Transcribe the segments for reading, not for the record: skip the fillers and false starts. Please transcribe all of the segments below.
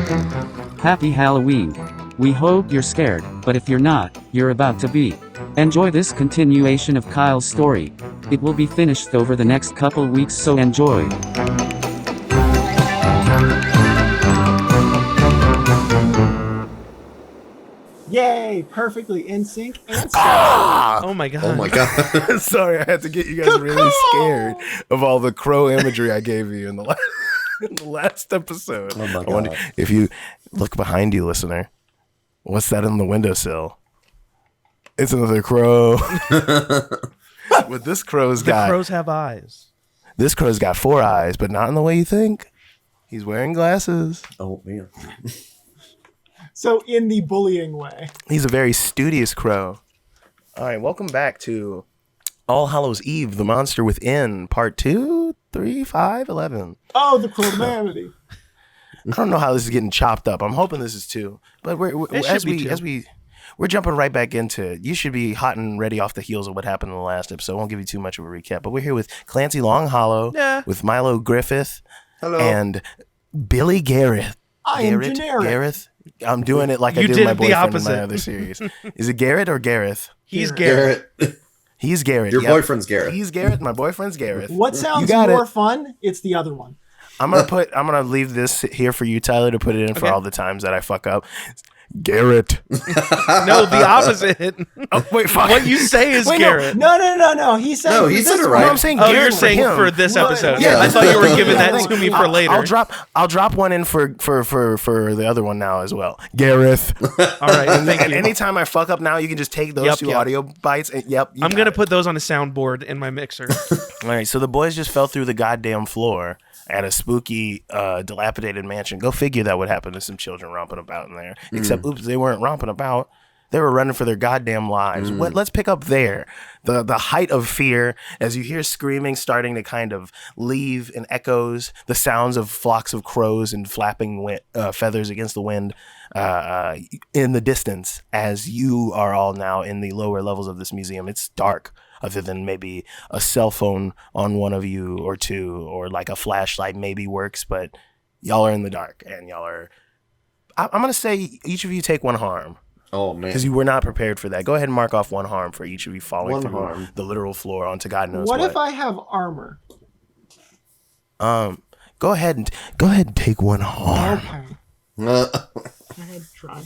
Happy Halloween. We hope you're scared, but if you're not, you're about to be. Enjoy this continuation of Kyle's story. It will be finished over the next couple weeks, so enjoy. Yay! Perfectly in sync and sexy. Oh my god. Oh my god. Sorry, I had to get you guys really scared of all the crow imagery I gave you in the last episode. Oh my I wonder god. if you look behind you, listener. What's that on the windowsill? It's another crow. But this crow's got Crows have eyes. this crow's got 4 eyes, but not in the way you think. He's wearing glasses. Oh man. So in the bullying way. He's a very studious crow. All right, welcome back to All Hallows Eve, The Monster Within, Part 2, 3, 5, 11. Oh, the humanity. I don't know how this is getting chopped up. I'm hoping this is 2, but we're jumping right back into it. You should be hot and ready off the heels of what happened in the last episode. I won't give you too much of a recap, but we're here with Clancy Longhollow, with Milo Griffith, Hello. and Billy Gareth. I am generic. Gareth. I'm doing it like I You did my did the boyfriend in my opposite. other series. Is it Garrett or Gareth? He's Garrett. Garrett. He's Garrett. Your yep. boyfriend's Garrett. He's Garrett. My boyfriend's Gareth. What sounds got more it. fun? It's the other one. I'm gonna leave this here for you, Tyler, to put it in for all the times that I fuck up. Garrett. No, the opposite. Oh, wait, fuck. What you say is Wait, Garrett. No. He said. No, he said it No, right. I'm saying Oh, Garrett you're for saying him. for this episode. Yeah. I thought you were giving Yeah, that to me for later. I'll drop one in for the other one now as well. Gareth. All right, thank And you. anytime I fuck up now, you can just take those Yep, two yep. audio bites. And, yep. I'm going to put those on a soundboard in my mixer. All right, so the boys just fell through the goddamn floor at a spooky, dilapidated mansion. Go figure that would happen to some children romping about in there. Except, oops, they weren't romping about. They were running for their goddamn lives. Let's pick up there. The height of fear as you hear screaming starting to kind of leave and echoes, the sounds of flocks of crows and flapping feathers against the wind in the distance as you are all now in the lower levels of this museum. It's dark, other than maybe a cell phone on one of you or two, or like a flashlight maybe works, but y'all are in the dark and y'all are... I'm going to say each of you take 1 harm. Oh man. Because you were not prepared for that. Go ahead and mark off 1 harm for each of you falling 1 through harm. the literal floor onto God knows What what. if I have armor? Go ahead and take 1 harm. Okay. I had to try.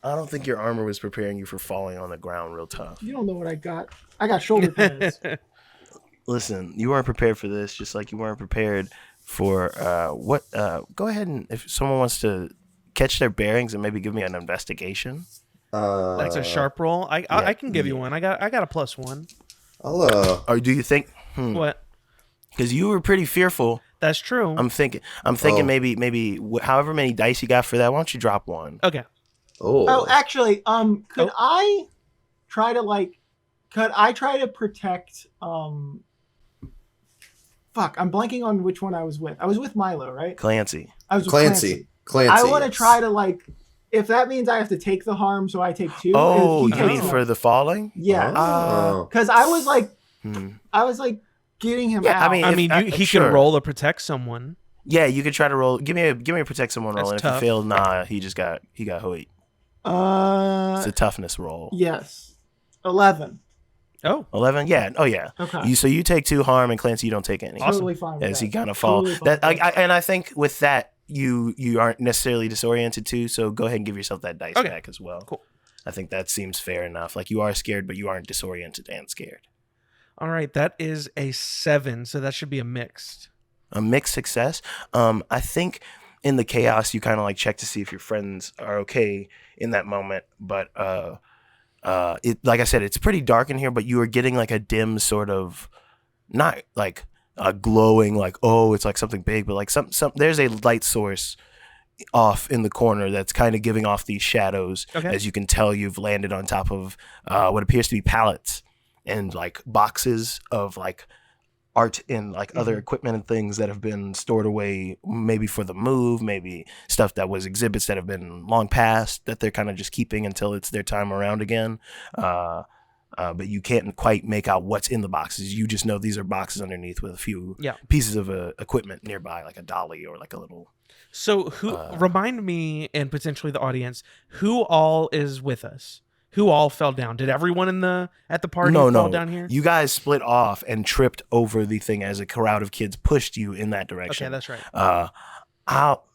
I don't think your armor was preparing you for falling on the ground real tough. You don't know what I got. I got shoulder pads. Listen, you weren't prepared for this, just like you weren't prepared for what. Go ahead and if someone wants to catch their bearings and maybe give me an investigation. That's a sharp roll. I can give you one. I got a +1. I'll Or do you think? What? Because you were pretty fearful. That's true. I'm thinking maybe however many dice you got for that. Why don't you drop 1? Okay. Oh, actually, could I try to protect fuck, I'm blanking on which one I was with. I was with Milo, right? Clancy. I was with Clancy. I want to try to if that means I have to take the harm, so I take 2. Oh, if he you takes mean one. for the falling? Yes. Oh. Because I was like getting him Yeah, out. I mean, He sure. can roll to protect someone. Yeah, you could try to roll. Give me a protect someone roll. That's And if tough. you fail, nah, he got hoit. It's a toughness roll. Yes. 11. Oh. 11. Yeah. Oh yeah. Okay. So you take 2 harm, and Clancy, you don't take any. Totally fine with As that. he kind of fall. Totally fine That with that. and I think with that you aren't necessarily disoriented too. So go ahead and give yourself that dice Okay. back as well. Cool. I think that seems fair enough. Like you are scared, but you aren't disoriented and scared. All right. That is a 7, so that should be a mixed. A mixed success. I think in the chaos you kind of like check to see if your friends are okay in that moment, but it like I said, it's pretty dark in here, but you are getting like a dim sort of, not like a glowing like, oh, it's like something big, but like some there's a light source off in the corner that's kind of giving off these shadows. Okay. As you can tell, you've landed on top of what appears to be pallets and like boxes of like art and like other equipment and things that have been stored away, maybe for the move, maybe stuff that was exhibits that have been long past that they're kind of just keeping until it's their time around again. but you can't quite make out what's in the boxes. You just know these are boxes underneath with a few pieces of equipment nearby, like a dolly or like a little. So who remind me and potentially the audience who all is with us? Who all fell down? Did everyone at the party fall down here? You guys split off and tripped over the thing as a crowd of kids pushed you in that direction. Okay, that's right.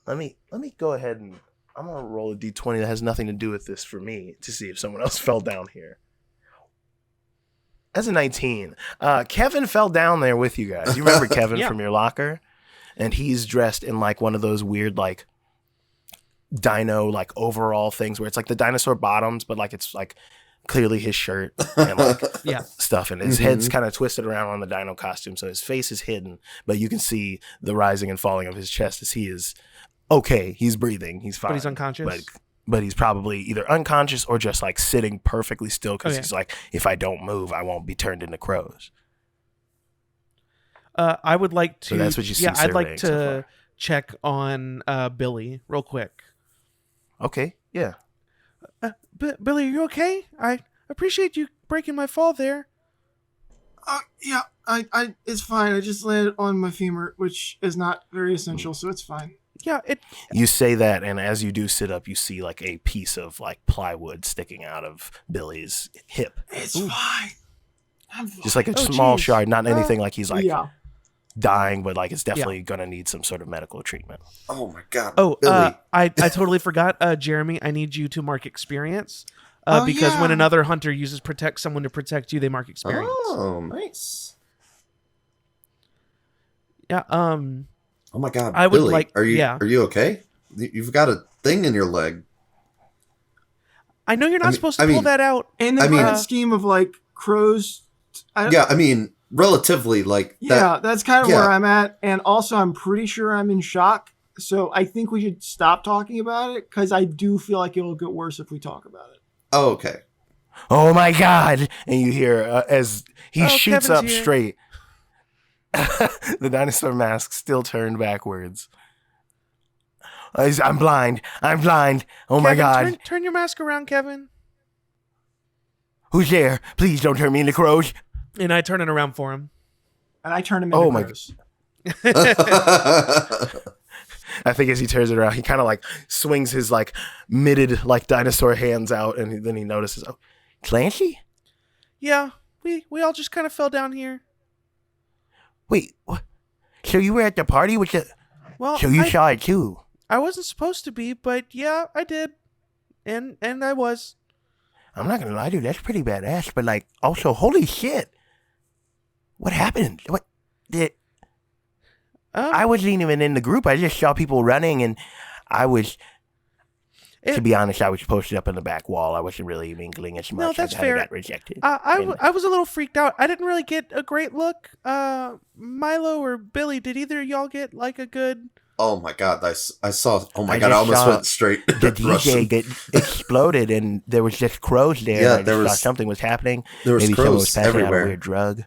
Let me go ahead and I'm gonna roll a d20 that has nothing to do with this for me to see if someone else fell down here. That's a 19. Kevin fell down there with you guys. You remember Kevin from your locker? And he's dressed in like one of those weird like dino like overall things where it's like the dinosaur bottoms, but like it's like clearly his shirt and like stuff, and his head's kind of twisted around on the dino costume, so his face is hidden, but you can see the rising and falling of his chest as he is okay. He's breathing. He's fine. But he's unconscious. But he's probably either unconscious or just like sitting perfectly still because he's like, if I don't move, I won't be turned into crows. I would like to. So that's what you see. Yeah, I'd like to check on Billy real quick. Okay. Yeah. Billy, are you okay? I appreciate you breaking my fall there. Yeah, I it's fine. I just landed on my femur, which is not very essential, so it's fine. Yeah, You say that, and as you do sit up, you see like a piece of like plywood sticking out of Billy's hip. It's fine. I'm fine. Just like a small shard, not anything like he's like dying, but like it's definitely gonna need some sort of medical treatment. Oh my god. Oh, Billy. I totally forgot, Jeremy. I need you to mark experience because when another hunter uses someone to protect you, they mark experience. Oh, nice. Yeah. Oh my god. I would Billy, like. Are you yeah. Are you okay? You've got a thing in your leg. I know you're not supposed to pull that out. In the grand scheme of like crows. Relatively like that. Yeah, that's kind of where I'm at, and also I'm pretty sure I'm in shock. So I think we should stop talking about it because I do feel like it'll get worse if we talk about it. Oh, okay. Oh my god! And you hear as he shoots Kevin's up here. straight. The dinosaur mask still turned backwards. I'm blind. I'm blind. Oh my god! Turn your mask around, Kevin. Who's there? Please don't turn me into crows. And I turn it around for him. And I turn him into crows. I think as he turns it around, he kind of like swings his like mitted like dinosaur hands out, and then he notices, oh, Clancy? Yeah, we all just kind of fell down here. Wait, what? So you were at the party with the... Well, so you saw it too? I wasn't supposed to be, but yeah, I did. And I was. I'm not gonna lie, dude, that's pretty badass, but like, also, holy shit. What happened? What did... I wasn't even in the group. I just saw people running, and I was... to be honest, I was posted up on the back wall. I wasn't really mingling as much. No, that's I fair. got rejected. I was a little freaked out. I didn't really get a great look. Milo or Billy, did either of y'all get like a good... Oh my god, I saw... Oh my god, I almost went straight. The DJ get exploded, and there was just crows there. Yeah, and I just thought something was happening. There was Maybe crows someone was passing everywhere. out a weird drug.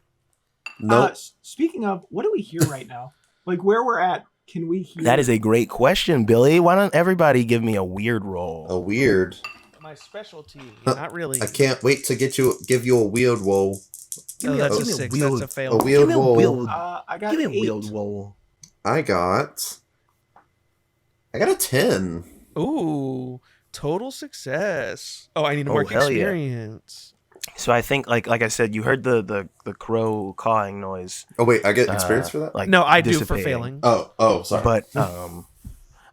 No. Speaking of, what do we hear right now? Like where we're at, can we hear? That is a great question, Billy. Why don't everybody give me a weird roll? A weird. My specialty, not really. I can't wait to give you a weird roll. Oh, that's a give me a 6. weird- That's a fail. A weird roll. I got Give me a 8. weird roll. I got a 10. Ooh, total success. Oh, I need to work hell yeah. experience. So I think, like I said, you heard the crow cawing noise. Oh wait, I get experience for that? Like No, I do for dissipating. failing. Oh, sorry. But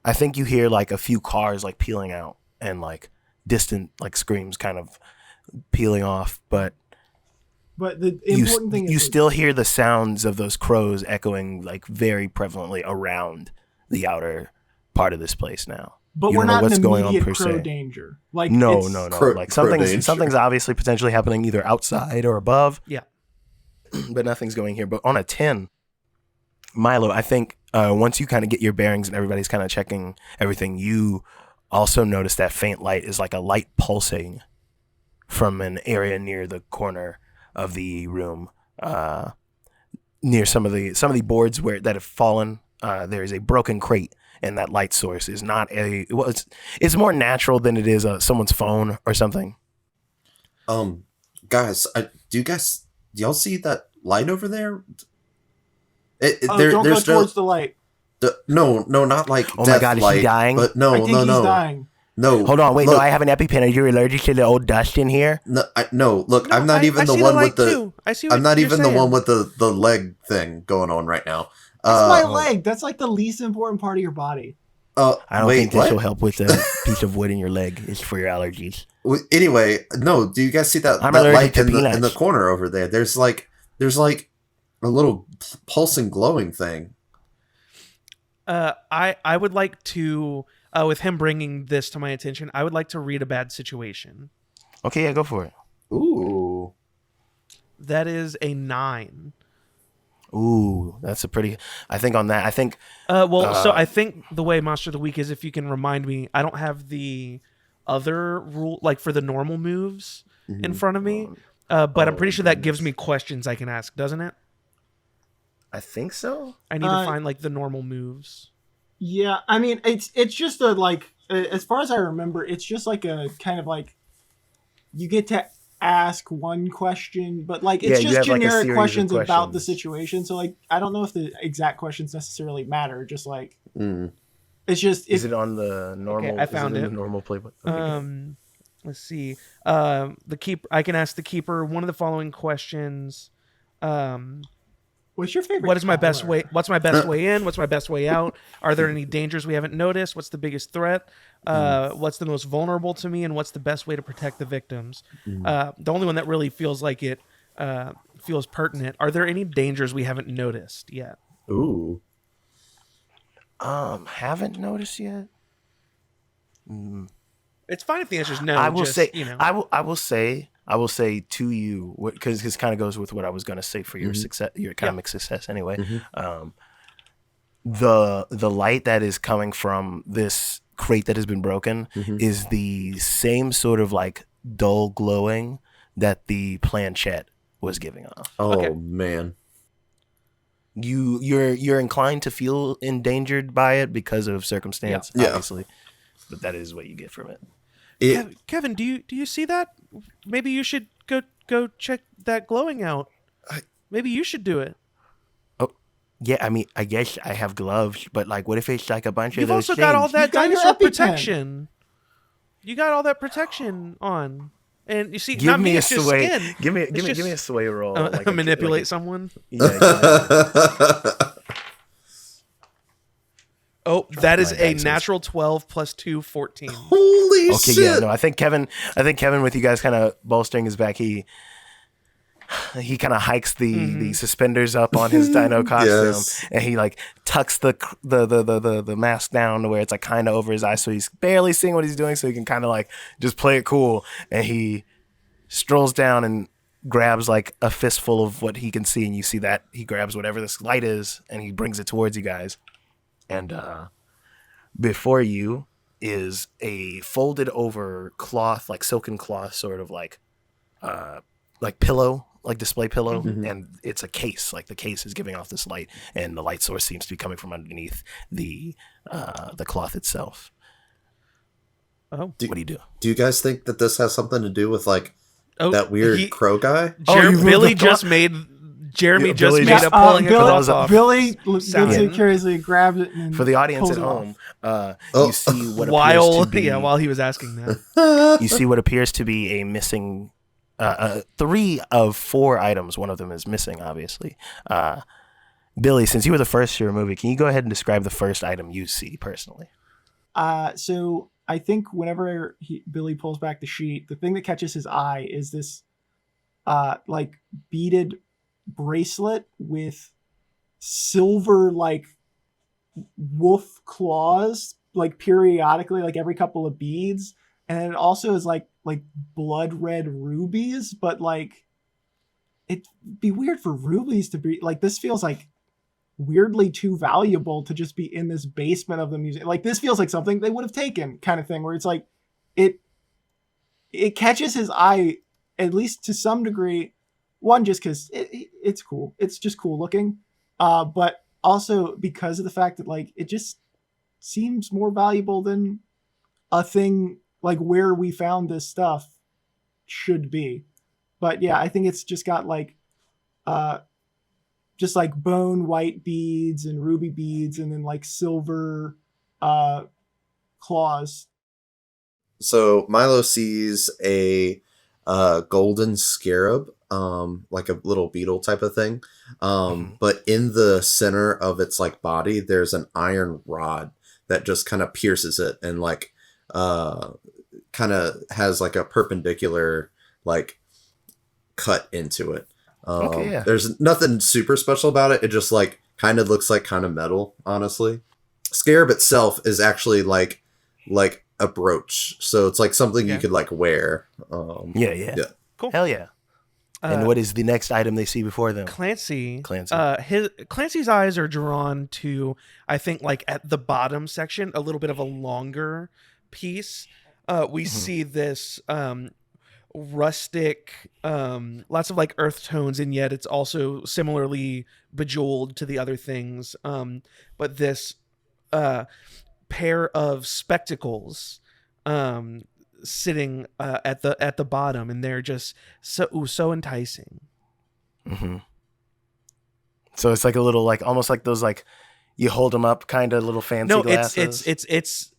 I think you hear like a few cars like peeling out and like distant like screams kind of peeling off. But the important thing is you still hear the sounds of those crows echoing like very prevalently around the outer part of this place now. But You we're don't know not what's in going on immediate per crow se. danger. Like No. Crow Like danger. something's obviously potentially happening either outside or above. Yeah. But nothing's going here. But on a 10, Milo, I think once you kind of get your bearings and everybody's kind of checking everything, you also notice that faint light is like a light pulsing from an area near the corner of the room, near some of the boards that have fallen. There is a broken crate, and that light source is not it's more natural than it is someone's phone or something. guys, do y'all see that light over there? Don't go towards the light. No, not like Oh death my God, is light, he dying? but I think he's dying. No. Hold on, wait, look, no, I have an EpiPen. Are you allergic to the old dust in here? No, look, No, I'm not even the see one light with the. too. I see what I'm not you're even saying. the one with the leg thing going on right now. That's my leg. That's like the least important part of your body. I don't think this will what? help with a piece of wood in your leg. It's for your allergies. Anyway, no. Do you guys see that I'm that allergic light to in the peanuts. corner over there? There's like a little pulsing, glowing thing. I would like to, with him bringing this to my attention, I would like to read a bad situation. Okay, yeah, go for it. Ooh. That is a 9. Ooh, that's a pretty. I think on that. I think. So I think the way Monster of the Week is, if you can remind me, I don't have the other rule, like for the normal moves in front of me, but I'm pretty sure that gives me questions I can ask, doesn't it? I think so. I need to find like the normal moves. Yeah, I mean, it's just a like, as far as I remember, it's just like a kind of like, you get to ask one question, but like it's just generic questions about the situation. So like, I don't know if the exact questions necessarily matter. Just like, it's just. Is it on the normal? Okay, I found it. The normal playbook. Okay. Let's see. The keeper. I can ask the keeper one of the following questions. What's your favorite? What is my best way? What's my best way in? What's my best way out? Are there any dangers we haven't noticed? What's the biggest threat? What's the most vulnerable to me? And what's the best way to protect the victims? The only one that really feels like it feels pertinent. Are there any dangers we haven't noticed yet? Ooh. Haven't noticed yet. It's fine if the answer is no. I will say. You know. I will say to you, because this kind of goes with what I was going to say for your success, your economic success. Anyway, the light that is coming from this crate that has been broken is the same sort of like dull glowing that the planchette was giving off. Oh Okay. man. You're inclined to feel endangered by it because of circumstance, Yeah. obviously, but that is what you get from it. Kevin, do you see that? Maybe you should go check that glowing out. Maybe you should do it. Oh, yeah. I mean, I guess I have gloves, but like, what if it's like a bunch You've of those also got all things? that You got your dinosaur EpiPen. protection. You got all that protection on, and you see, Give not me a it's just sway. skin. Give me just- a sway roll. Like manipulate someone. Yeah, Oh, that is my a dice. natural 12 plus 2, 14. Holy okay, shit. yeah, no, I think Kevin, with you guys kind of bolstering his back, he kind of hikes the suspenders up on his dino costume, Yes. and he like tucks the mask down to where it's like kind of over his eyes, so he's barely seeing what he's doing, so he can kind of like just play it cool, and he strolls down and grabs like a fistful of what he can see, and you see that he grabs whatever this light is, and he brings it towards you guys. And before you is a folded over cloth, like silken cloth, sort of like pillow, like display pillow, and it's a case. Like the case is giving off this light, and the light source seems to be coming from underneath the cloth itself. Oh, What do you do? Do you guys think that this has something to do with like oh that weird crow guy? you moved Billy the just made. Jeremy Yeah, just Billy made just- a pulling a Billy- cloth off. Billy looks sound. curiously grabs it and For the audience pulls at it off. home, Oh. you see what While appears to be while he was asking that. you see what appears to be a missing 3 of 4 items. One of them is missing, obviously. Billy, since you were the first to remove it, can you go ahead and describe the first item you see personally? So I think whenever Billy pulls back the sheet, the thing that catches his eye is this like beaded bracelet with silver like wolf claws, like periodically, like every couple of beads, and it also is like blood red rubies, but like it'd be weird for rubies to be like, this feels like weirdly too valuable to just be in this basement of the museum. Like this feels like something they would have taken, kind of thing, where it's like it catches his eye at least to some degree. One, just because it's cool. It's just cool looking. But also because of the fact that like it just seems more valuable than a thing like where we found this stuff should be. But yeah, I think it's just got like just like bone white beads and ruby beads and then like silver claws. So Milo sees a golden scarab, like a little beetle type of thing. But in the center of its like body, there's an iron rod that just kind of pierces it and like kind of has like a perpendicular like cut into it. There's nothing super special about it. It just like kind of looks like kind of metal, honestly. Scarab itself is actually like a brooch, so it's like something you could like wear. Yeah. Cool. Hell yeah. And what is the next item they see before them? Clancy's eyes are drawn to, I think, like at the bottom section, a little bit of a longer piece. We see this rustic, lots of like earth tones, and yet it's also similarly bejeweled to the other things. But this pair of spectacles sitting at the bottom, and they're just so enticing. So it's like a little like almost like those like you hold them up kind of little fancy glasses. It's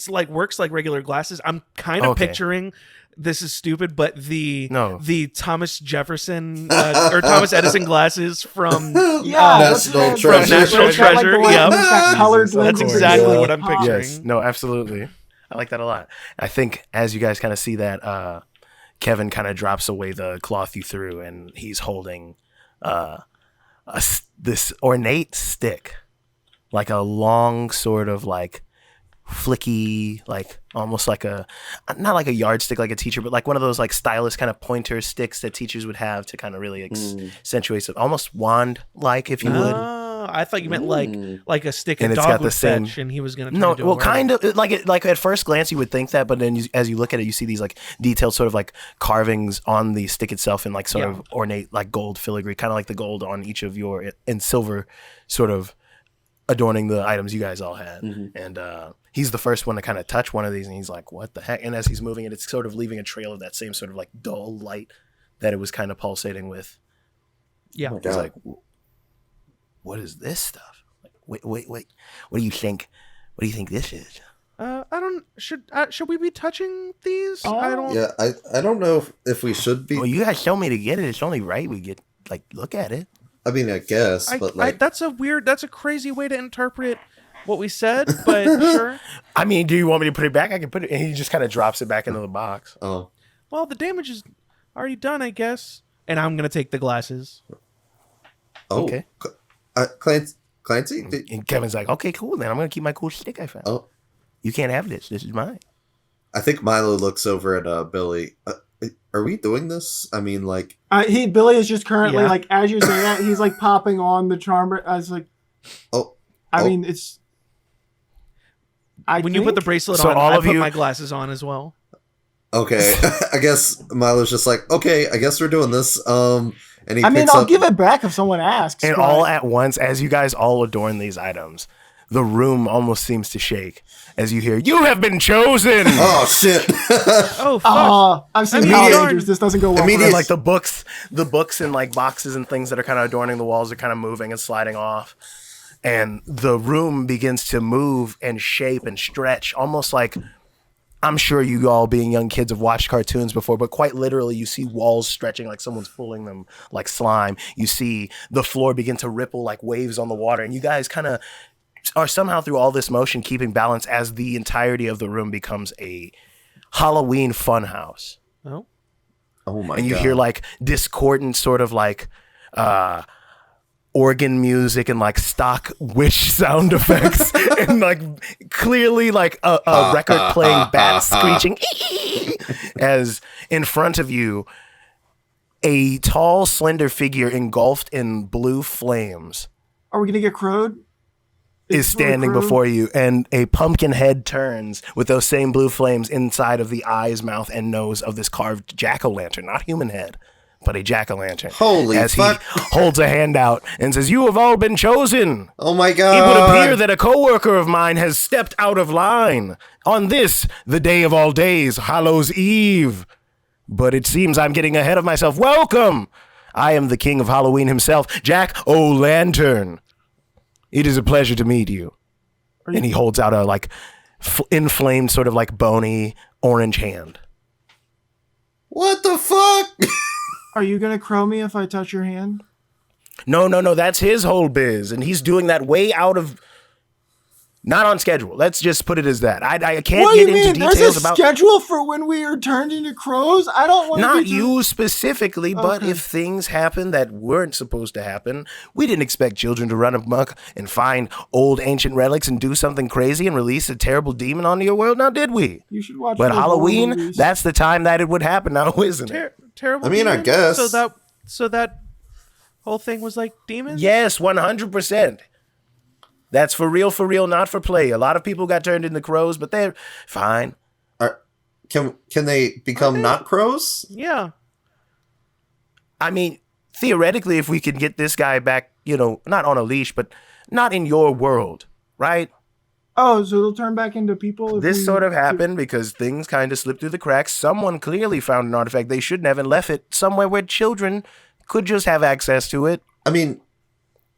like works like regular glasses. I'm kind of picturing, this is stupid, but the Thomas Jefferson or Thomas Edison glasses from National Treasure. Colored That's exactly what I'm picturing. Yes, no, absolutely. I like that a lot. I think as you guys kind of see that, Kevin kind of drops away the cloth you threw, and he's holding this ornate stick, like a long sort of like flicky, like almost like not like a yardstick like a teacher, but like one of those like stylus kind of pointer sticks that teachers would have to kind of really accentuate it, almost wand like, if you would. I thought you meant like a stick and a it's dog got the would same fetch, and he was gonna kind of like at first glance you would think that, but then as you look at it, you see these like detailed sort of like carvings on the stick itself in like sort of ornate like gold filigree, kind of like the gold on each of your, and silver sort of adorning the items you guys all had. And he's the first one to kind of touch one of these, and he's like, what the heck? And as he's moving it, it's sort of leaving a trail of that same sort of like dull light that it was kind of pulsating with. Yeah. He's like, what is this stuff? Like, wait. What do you think? What do you think this is? Should we be touching these? I don't know if we should be. Well, you guys told me to get it. It's only right we get like look at it. I mean, I guess, but like that's a crazy way to interpret what we said, but sure. I mean, do you want me to put it back? I can put it, and he just kind of drops it back into the box. Oh, well, the damage is already done, I guess. And I'm gonna take the glasses. Oh, okay. Clancy? And Kevin's like, okay, cool. Then I'm gonna keep my cool stick I found. Oh, you can't have this. This is mine. I think Milo looks over at Billy. Are we doing this? I mean, like, Billy is just currently like, as you're saying that, he's like popping on the charm. I was like, I mean, it's. When you put the bracelet on, I put my glasses on as well. Okay, I guess Milo's just like, okay, I guess we're doing this. And he I'll give it back if someone asks. And all at once, as you guys all adorn these items, the room almost seems to shake as you hear, "You have been chosen!" Oh, shit. Oh, fuck. I've seen Power Rangers. This doesn't go well. Immediately, like the books and like boxes and things that are kind of adorning the walls are kind of moving and sliding off. And the room begins to move and shape and stretch, almost like, I'm sure you all being young kids have watched cartoons before, but quite literally you see walls stretching like someone's pulling them like slime. You see the floor begin to ripple like waves on the water. And you guys kind of are somehow through all this motion keeping balance as the entirety of the room becomes a Halloween funhouse. Oh my God. And you hear like discordant sort of like organ music and like stock witch sound effects and like clearly like a record playing bat screeching as in front of you a tall slender figure engulfed in blue flames Are we gonna get crowed? is standing before you, and a pumpkin head turns with those same blue flames inside of the eyes, mouth, and nose of this carved jack-o'-lantern, not human head, but a jack-o'-lantern. Holy as fuck. He holds a hand out and says, "You have all been chosen. Oh my God. It would appear that a coworker of mine has stepped out of line. On this, the day of all days, Hallow's Eve, But it seems I'm getting ahead of myself. Welcome! I am the king of Halloween himself, Jack O'Lantern. It is a pleasure to meet you. And he holds out a like inflamed, sort of like bony orange hand. What the fuck? Are you gonna crow me if I touch your hand? No, that's his whole biz, and he's doing that way out of, not on schedule. Let's just put it as that. I can't What do get you into mean? details There's a about schedule for when we are turned into crows. I don't want not you specifically, but Okay. if things happen that weren't supposed to happen, we didn't expect children to run amok and find old ancient relics and do something crazy and release a terrible demon onto your world. Now, did we? You should watch. But those horror Halloween, movies. that's the time that it would happen now, isn't it? Terrible. I mean, I demons? guess. So that whole thing was like demons. Yes, 100%. That's for real, not for play. A lot of people got turned into crows, but they're fine. Can they become not crows? Yeah. I mean, theoretically, if we could get this guy back, not on a leash, but not in your world, right? Oh, so they'll turn back into people. If This we- sort of happened because things kind of slipped through the cracks. Someone clearly found an artifact they shouldn't have and left it somewhere where children could just have access to it. I mean,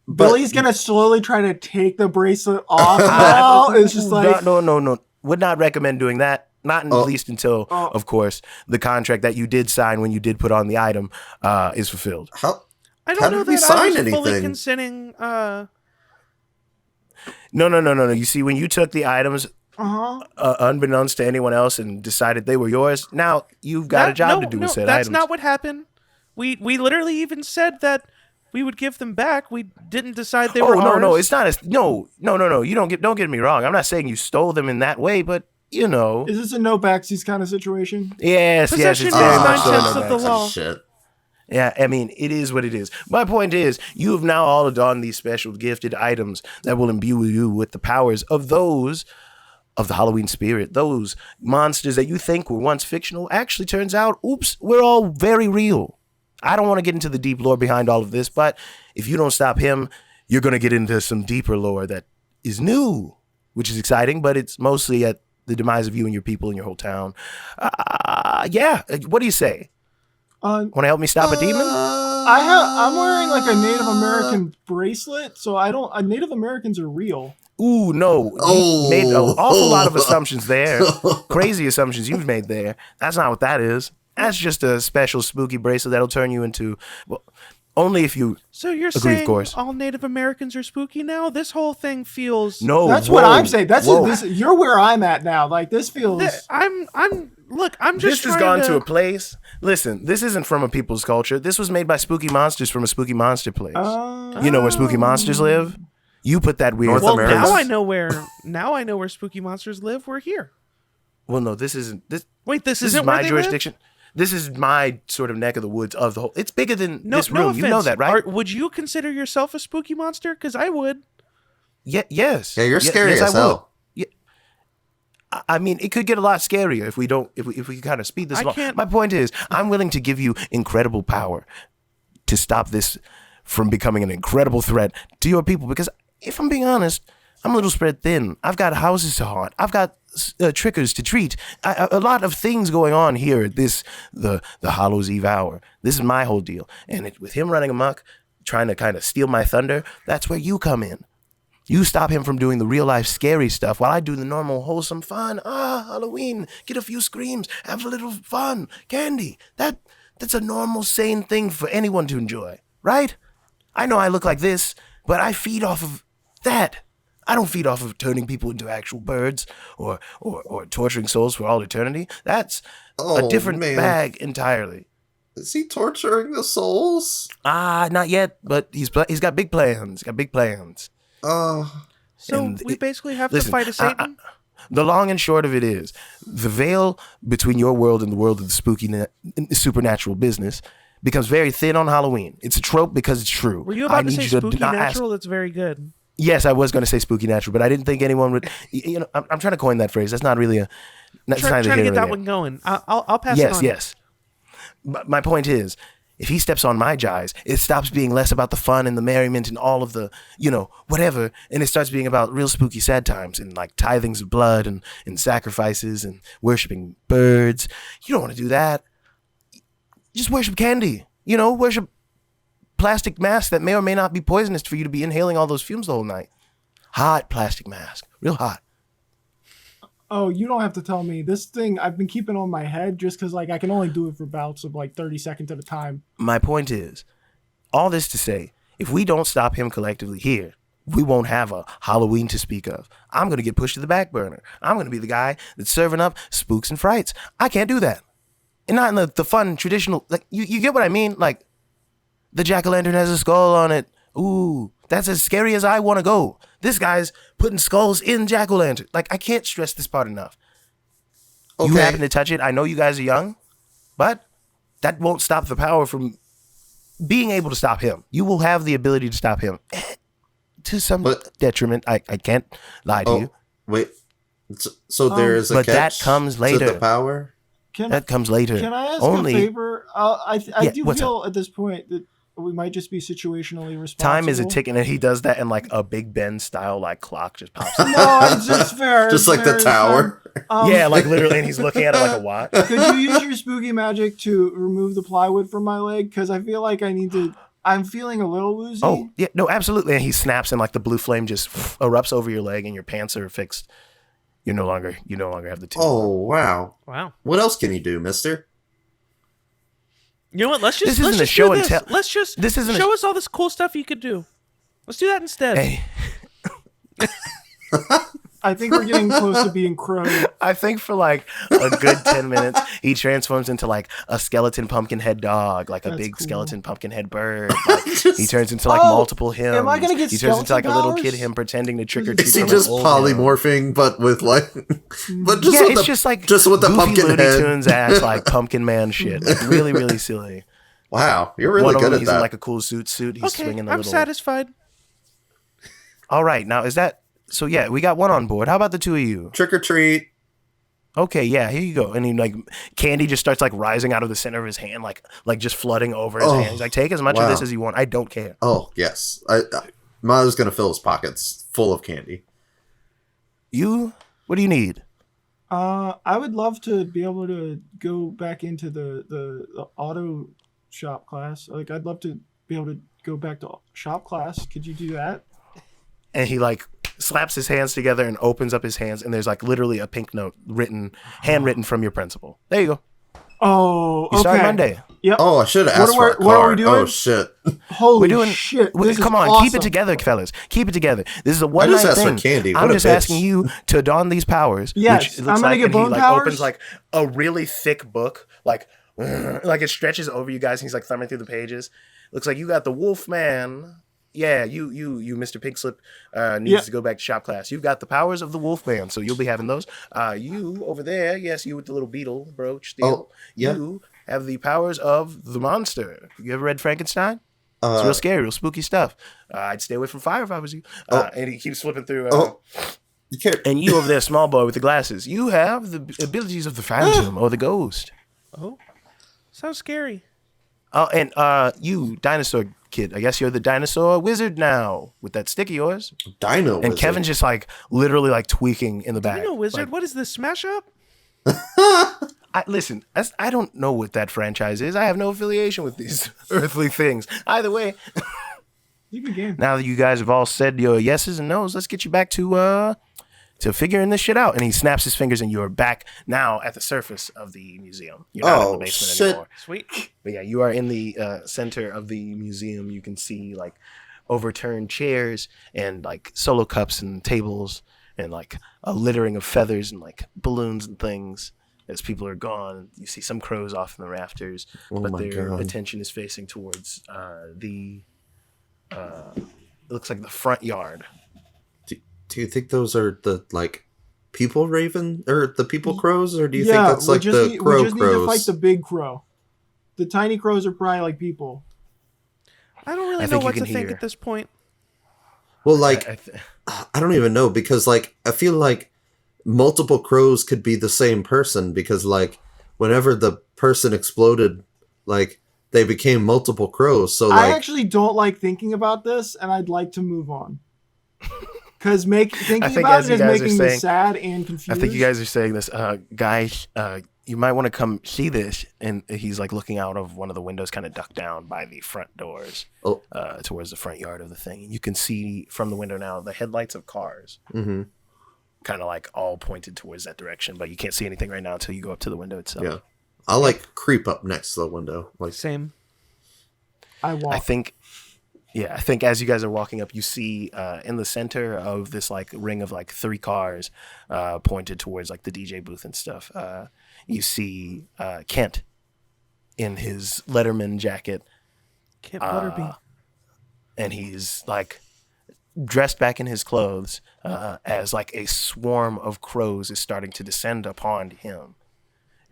but Billy's gonna slowly try to take the bracelet off. Now it's just like No. Would not recommend doing that. Not at least until, Oh. of course, the contract that you did sign when you did put on the item is fulfilled. how? I How don't did know we that I sign was fully anything? consenting. No. You see, when you took the items, unbeknownst to anyone else, and decided they were yours, now you've got a job to do with said that's items. not what happened. We literally even said that we would give them back. We didn't decide they were ours. No, it's not as no. You don't get me wrong. I'm not saying you stole them in that way, but is this a no backsies kind of situation? yes, Possession it's is very much 9 so. tenths No, of the no. law. Shit. Yeah, I mean, it is what it is. My point is, you have now all donned these special gifted items that will imbue you with the powers of those of the Halloween spirit. Those monsters that you think were once fictional actually turns out, oops, we're all very real. I don't want to get into the deep lore behind all of this, but if you don't stop him, you're going to get into some deeper lore that is new, which is exciting, but it's mostly at the demise of you and your people and your whole town. Yeah, what do you say? Want to help me stop a demon? I'm wearing like a Native American bracelet, so I don't. Native Americans are real. Ooh, no. You made an awful lot of assumptions there. Crazy assumptions you've made there. That's not what that is. That's just a special spooky bracelet that'll turn you into, well, only if you So you're agree, saying of course. all Native Americans are spooky now? This whole thing feels. No, That's what I'm saying. whoa. You're where I'm at now. Like this feels. I'm just This has trying gone to a place. Listen, this isn't from a people's culture. This was made by spooky monsters from a spooky monster place. You know where spooky monsters live? You put that weird. North Well, America. now I know where spooky monsters live. We're here. Well, no, this isn't. This Wait, this is isn't where my they jurisdiction. This is my sort of neck of the woods of the whole. It's bigger than live? No, this no room. offense. You know that, right? Would you consider yourself a spooky monster? Because I would. Yes. Yeah, you're scary yes, as I will. hell. Yeah. I mean, it could get a lot scarier if we don't. If we kind of speed this I along. can't- My point is, I'm willing to give you incredible power to stop this from becoming an incredible threat to your people. Because if I'm being honest, I'm a little spread thin. I've got houses to haunt. I've got trickers to treat. A lot of things going on here at the Hallows Eve hour. This is my whole deal. And with him running amok, trying to kind of steal my thunder, that's where you come in. You stop him from doing the real life scary stuff while I do the normal wholesome fun. Halloween, get a few screams, have a little fun, candy. That's a normal sane thing for anyone to enjoy, right? I know I look like this, but I feed off of that. I don't feed off of turning people into actual birds or torturing souls for all eternity. That's a different bag entirely. Is he torturing the souls? Not yet, but he's got big plans. Oh. So And we basically have listen, to fight a Satan? The long and short of it is, the veil between your world and the world of the spooky supernatural business becomes very thin on Halloween. It's a trope because it's true. Were you about to say spooky not ask- natural? That's very good. Yes, I was going to say spooky natural, but I didn't think anyone would. I'm trying to coin that phrase. That's not really a. That's Trying neither to here get nor that there. one going. I'll pass it Yes, on. yes. But my point is, if he steps on my jives, it stops being less about the fun and the merriment and all of the, whatever, and it starts being about real spooky sad times and like tithings of blood and sacrifices and worshiping birds. You don't want to do that. just worship candy. You know, worship plastic masks that may or may not be poisonous for you to be inhaling all those fumes the whole night. Hot plastic mask, real hot. Oh, you don't have to tell me. This thing I've been keeping on my head just because like I can only do it for bouts of like 30 seconds at a time. My point is, all this to say, if we don't stop him collectively here, we won't have a Halloween to speak of. I'm going to get pushed to the back burner. I'm going to be the guy that's serving up spooks and frights. I can't do that. And not in the fun, traditional, like, you get what I mean? Like, the jack-o'-lantern has a skull on it. Ooh, that's as scary as I want to go. This guy's putting skulls in jack-o'-lantern. Like, I can't stress this part enough. Okay. You happen to touch it. I know you guys are young, but that won't stop the power from being able to stop him. You will have the ability to stop him. To some detriment. I can't lie to you. Wait. So there is a but catch that comes later. to the power? That comes later. Can I ask Only, a favor? I do what's feel at this point that we might just be situationally responsible. time is a ticking, and he does that, and like a Big Ben style like clock just pops up. No, it's just fair. Just like the tower. Yeah, like literally, and he's looking at it like a watch. Could you use your spooky magic to remove the plywood from my leg? Because I feel like I need to. I'm feeling a little woozy. Oh, yeah, no, absolutely. And he snaps, and like the blue flame just erupts over your leg, and your pants are fixed. You no longer have the tube. Oh, wow. Wow. What else can you do, mister? You know what? Let's just This isn't a show do and this. tell. Let's just This isn't show us all this cool stuff you could do. Let's do that instead. Hey, I think we're getting close to being crowed. I think for like a good 10 minutes, he transforms into like a skeleton pumpkin head dog, like a That's big cool. skeleton pumpkin head bird. Like, he turns into like Oh, multiple hymns. am I gonna get He turns into like a little skeleton kid powers? him pretending to trick or treat. Is he from just an old hymn. polymorphing, but with like, but just Yeah, with it's the, just like just with the goofy pumpkin Looney head? Tunes ass like Pumpkin Man shit. Like, really, really silly. Wow, you're really One of good them, at he's that. in like a cool suit. He's okay, swinging the I'm little. satisfied. All right, now is that so? Yeah, we got one on board. How about the two of you? Trick or treat. Okay, yeah, here you go. And he like candy just starts like rising out of the center of his hand, like just flooding over his hand. He's like, take as much of this as you want. I don't care. Oh yes, Milo's gonna fill his pockets full of candy. You, what do you need? I would love to be able to go back into the auto shop class. Like, I'd love to be able to go back to shop class. Could you do that? And he like slaps his hands together and opens up his hands, and there's like literally a pink note handwritten from your principal. There you go. Oh, You start okay. Monday. Yep. Oh, I should have asked for a what are we card. doing? Oh shit! Holy We're doing. shit! This Come is on, awesome. keep it together, fellas. Keep it together. This is a one just night asked for thing. candy. What I'm a just bitch. asking you to don these powers. Yes, which it looks I'm gonna like, get and he bone like powers. opens like a really thick book, like it stretches over you guys. And he's like thumbing through the pages. Looks like you got the Wolf Man. Yeah, you, Mr. Pigslip, needs to go back to shop class. You've got the powers of the Wolfman, so you'll be having those. You over there, yes, you with the little beetle brooch deal. Oh, yeah. You have the powers of the monster. You ever read Frankenstein? It's real scary, real spooky stuff. I'd stay away from fire if I was you. And he keeps flipping through. You can't. And you over there, small boy with the glasses, you have the abilities of the phantom or the ghost. Oh, sounds scary. Oh, and you, dinosaur kid, I guess you're the dinosaur wizard now with that stick of yours. Dino. And Wizard. Kevin's just like literally like tweaking in the back. You know, wizard. Like, What is this? Smash up? listen, I don't know what that franchise is. I have no affiliation with these earthly things. Either way, You can game. now that you guys have all said your yeses and nos, let's get you back to figuring this shit out. And he snaps his fingers, and you're back now at the surface of the museum. You're not in the basement shit. anymore. Sweet. But yeah, you are in the center of the museum. You can see like overturned chairs and like solo cups and tables and like a littering of feathers and like balloons and things. As people are gone, you see some crows off in the rafters, but my their God. attention is facing towards it looks like the front yard. Do you think those are the like people raven or the people crows, or do you think that's like the crow we just need to fight crows? the big crow. The tiny crows are probably like people. I don't really I know think you what can to think hear. at this point. Well, like I I don't even know, because like I feel like multiple crows could be the same person, because like whenever the person exploded, like they became multiple crows. So I like actually don't like thinking about this, and I'd like to move on. Because thinking think about as it you is guys are making me saying- sad and confused. think you guys are saying this, guys. you might want to come see this. And he's like looking out of one of the windows, kind of ducked down by the front doors towards the front yard of the thing. And you can see from the window now the headlights of cars. Mm-hmm. Kind of like all pointed towards that direction, but you can't see anything right now until you go up to the window itself. Yeah. I'll like creep up next to the window. Like Same. I walk. I think as you guys are walking up, you see in the center of this like ring of like 3 cars pointed towards like the DJ booth and stuff. You see Kent in his Letterman jacket. Kent Butterbean. And he's like dressed back in his clothes as like a swarm of crows is starting to descend upon him.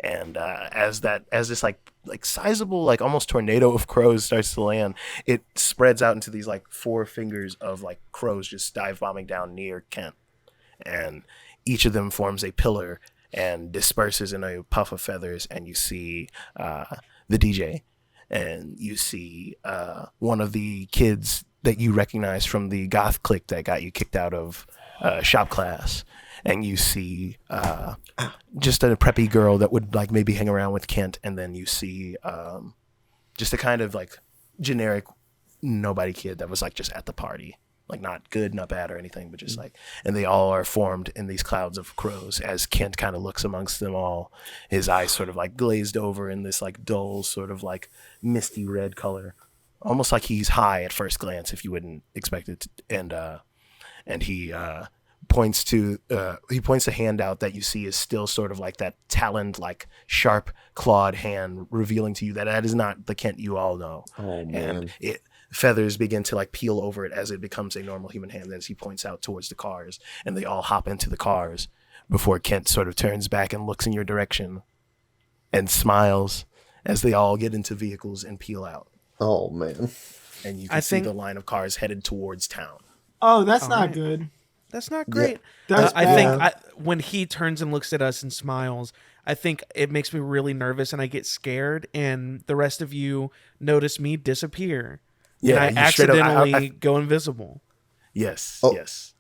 And as this like sizable, like almost tornado of crows starts to land, it spreads out into these like 4 fingers of like crows just dive bombing down near Kent. And each of them forms a pillar and disperses in a puff of feathers. And you see the DJ, and you see one of the kids that you recognize from the goth clique that got you kicked out of shop class. And you see just a preppy girl that would like maybe hang around with Kent. And then you see just a kind of like generic nobody kid that was like just at the party. Like not good, not bad or anything, but just like, and they all are formed in these clouds of crows as Kent kind of looks amongst them all. His eyes sort of like glazed over in this like dull sort of like misty red color. Almost like he's high at first glance if you wouldn't expect it. And he points a hand out that you see is still sort of like that taloned, like sharp clawed hand, revealing to you that is not the Kent you all know. Oh man. And feathers begin to like peel over it as it becomes a normal human hand as he points out towards the cars, and they all hop into the cars before Kent sort of turns back and looks in your direction and smiles as they all get into vehicles and peel out. Oh man. And you can see the line of cars headed towards town. Oh, that's not good. That's not great. That's I bad. think when he turns and looks at us and smiles, I think it makes me really nervous and I get scared, and the rest of you notice me disappear. Yeah, and I accidentally go invisible. Yes, Oh. yes.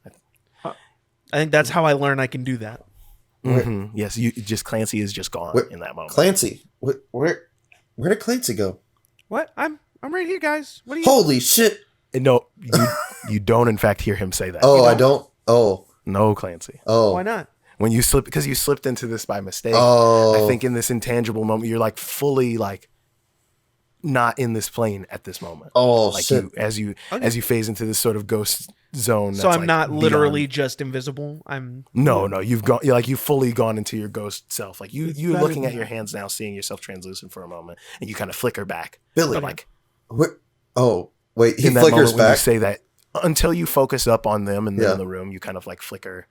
I think that's how I learn I can do that. Mm-hmm. Yes, Clancy is just gone in that moment. Clancy, where did Clancy go? What? I'm right here, guys. What are you? Holy shit! And no, you don't in fact hear him say that. Oh, I don't. Oh, No, Clancy. oh. Why not? When you slip, because you slipped into this by mistake. Oh. I think in this intangible moment, you're like fully like not in this plane at this moment. Oh, like shit. as you phase into this sort of ghost zone. So that's, I'm like, not literally beyond. just invisible. I'm No, you've gone. You've fully gone into your ghost self. Like you're better looking than at your that. hands now, seeing yourself translucent for a moment, and you kind of flicker back. Billy. But like Where? Oh, wait. He in that flickers moment when you back. say that, until you focus up on them and then Yeah. in the room, you kind of like flicker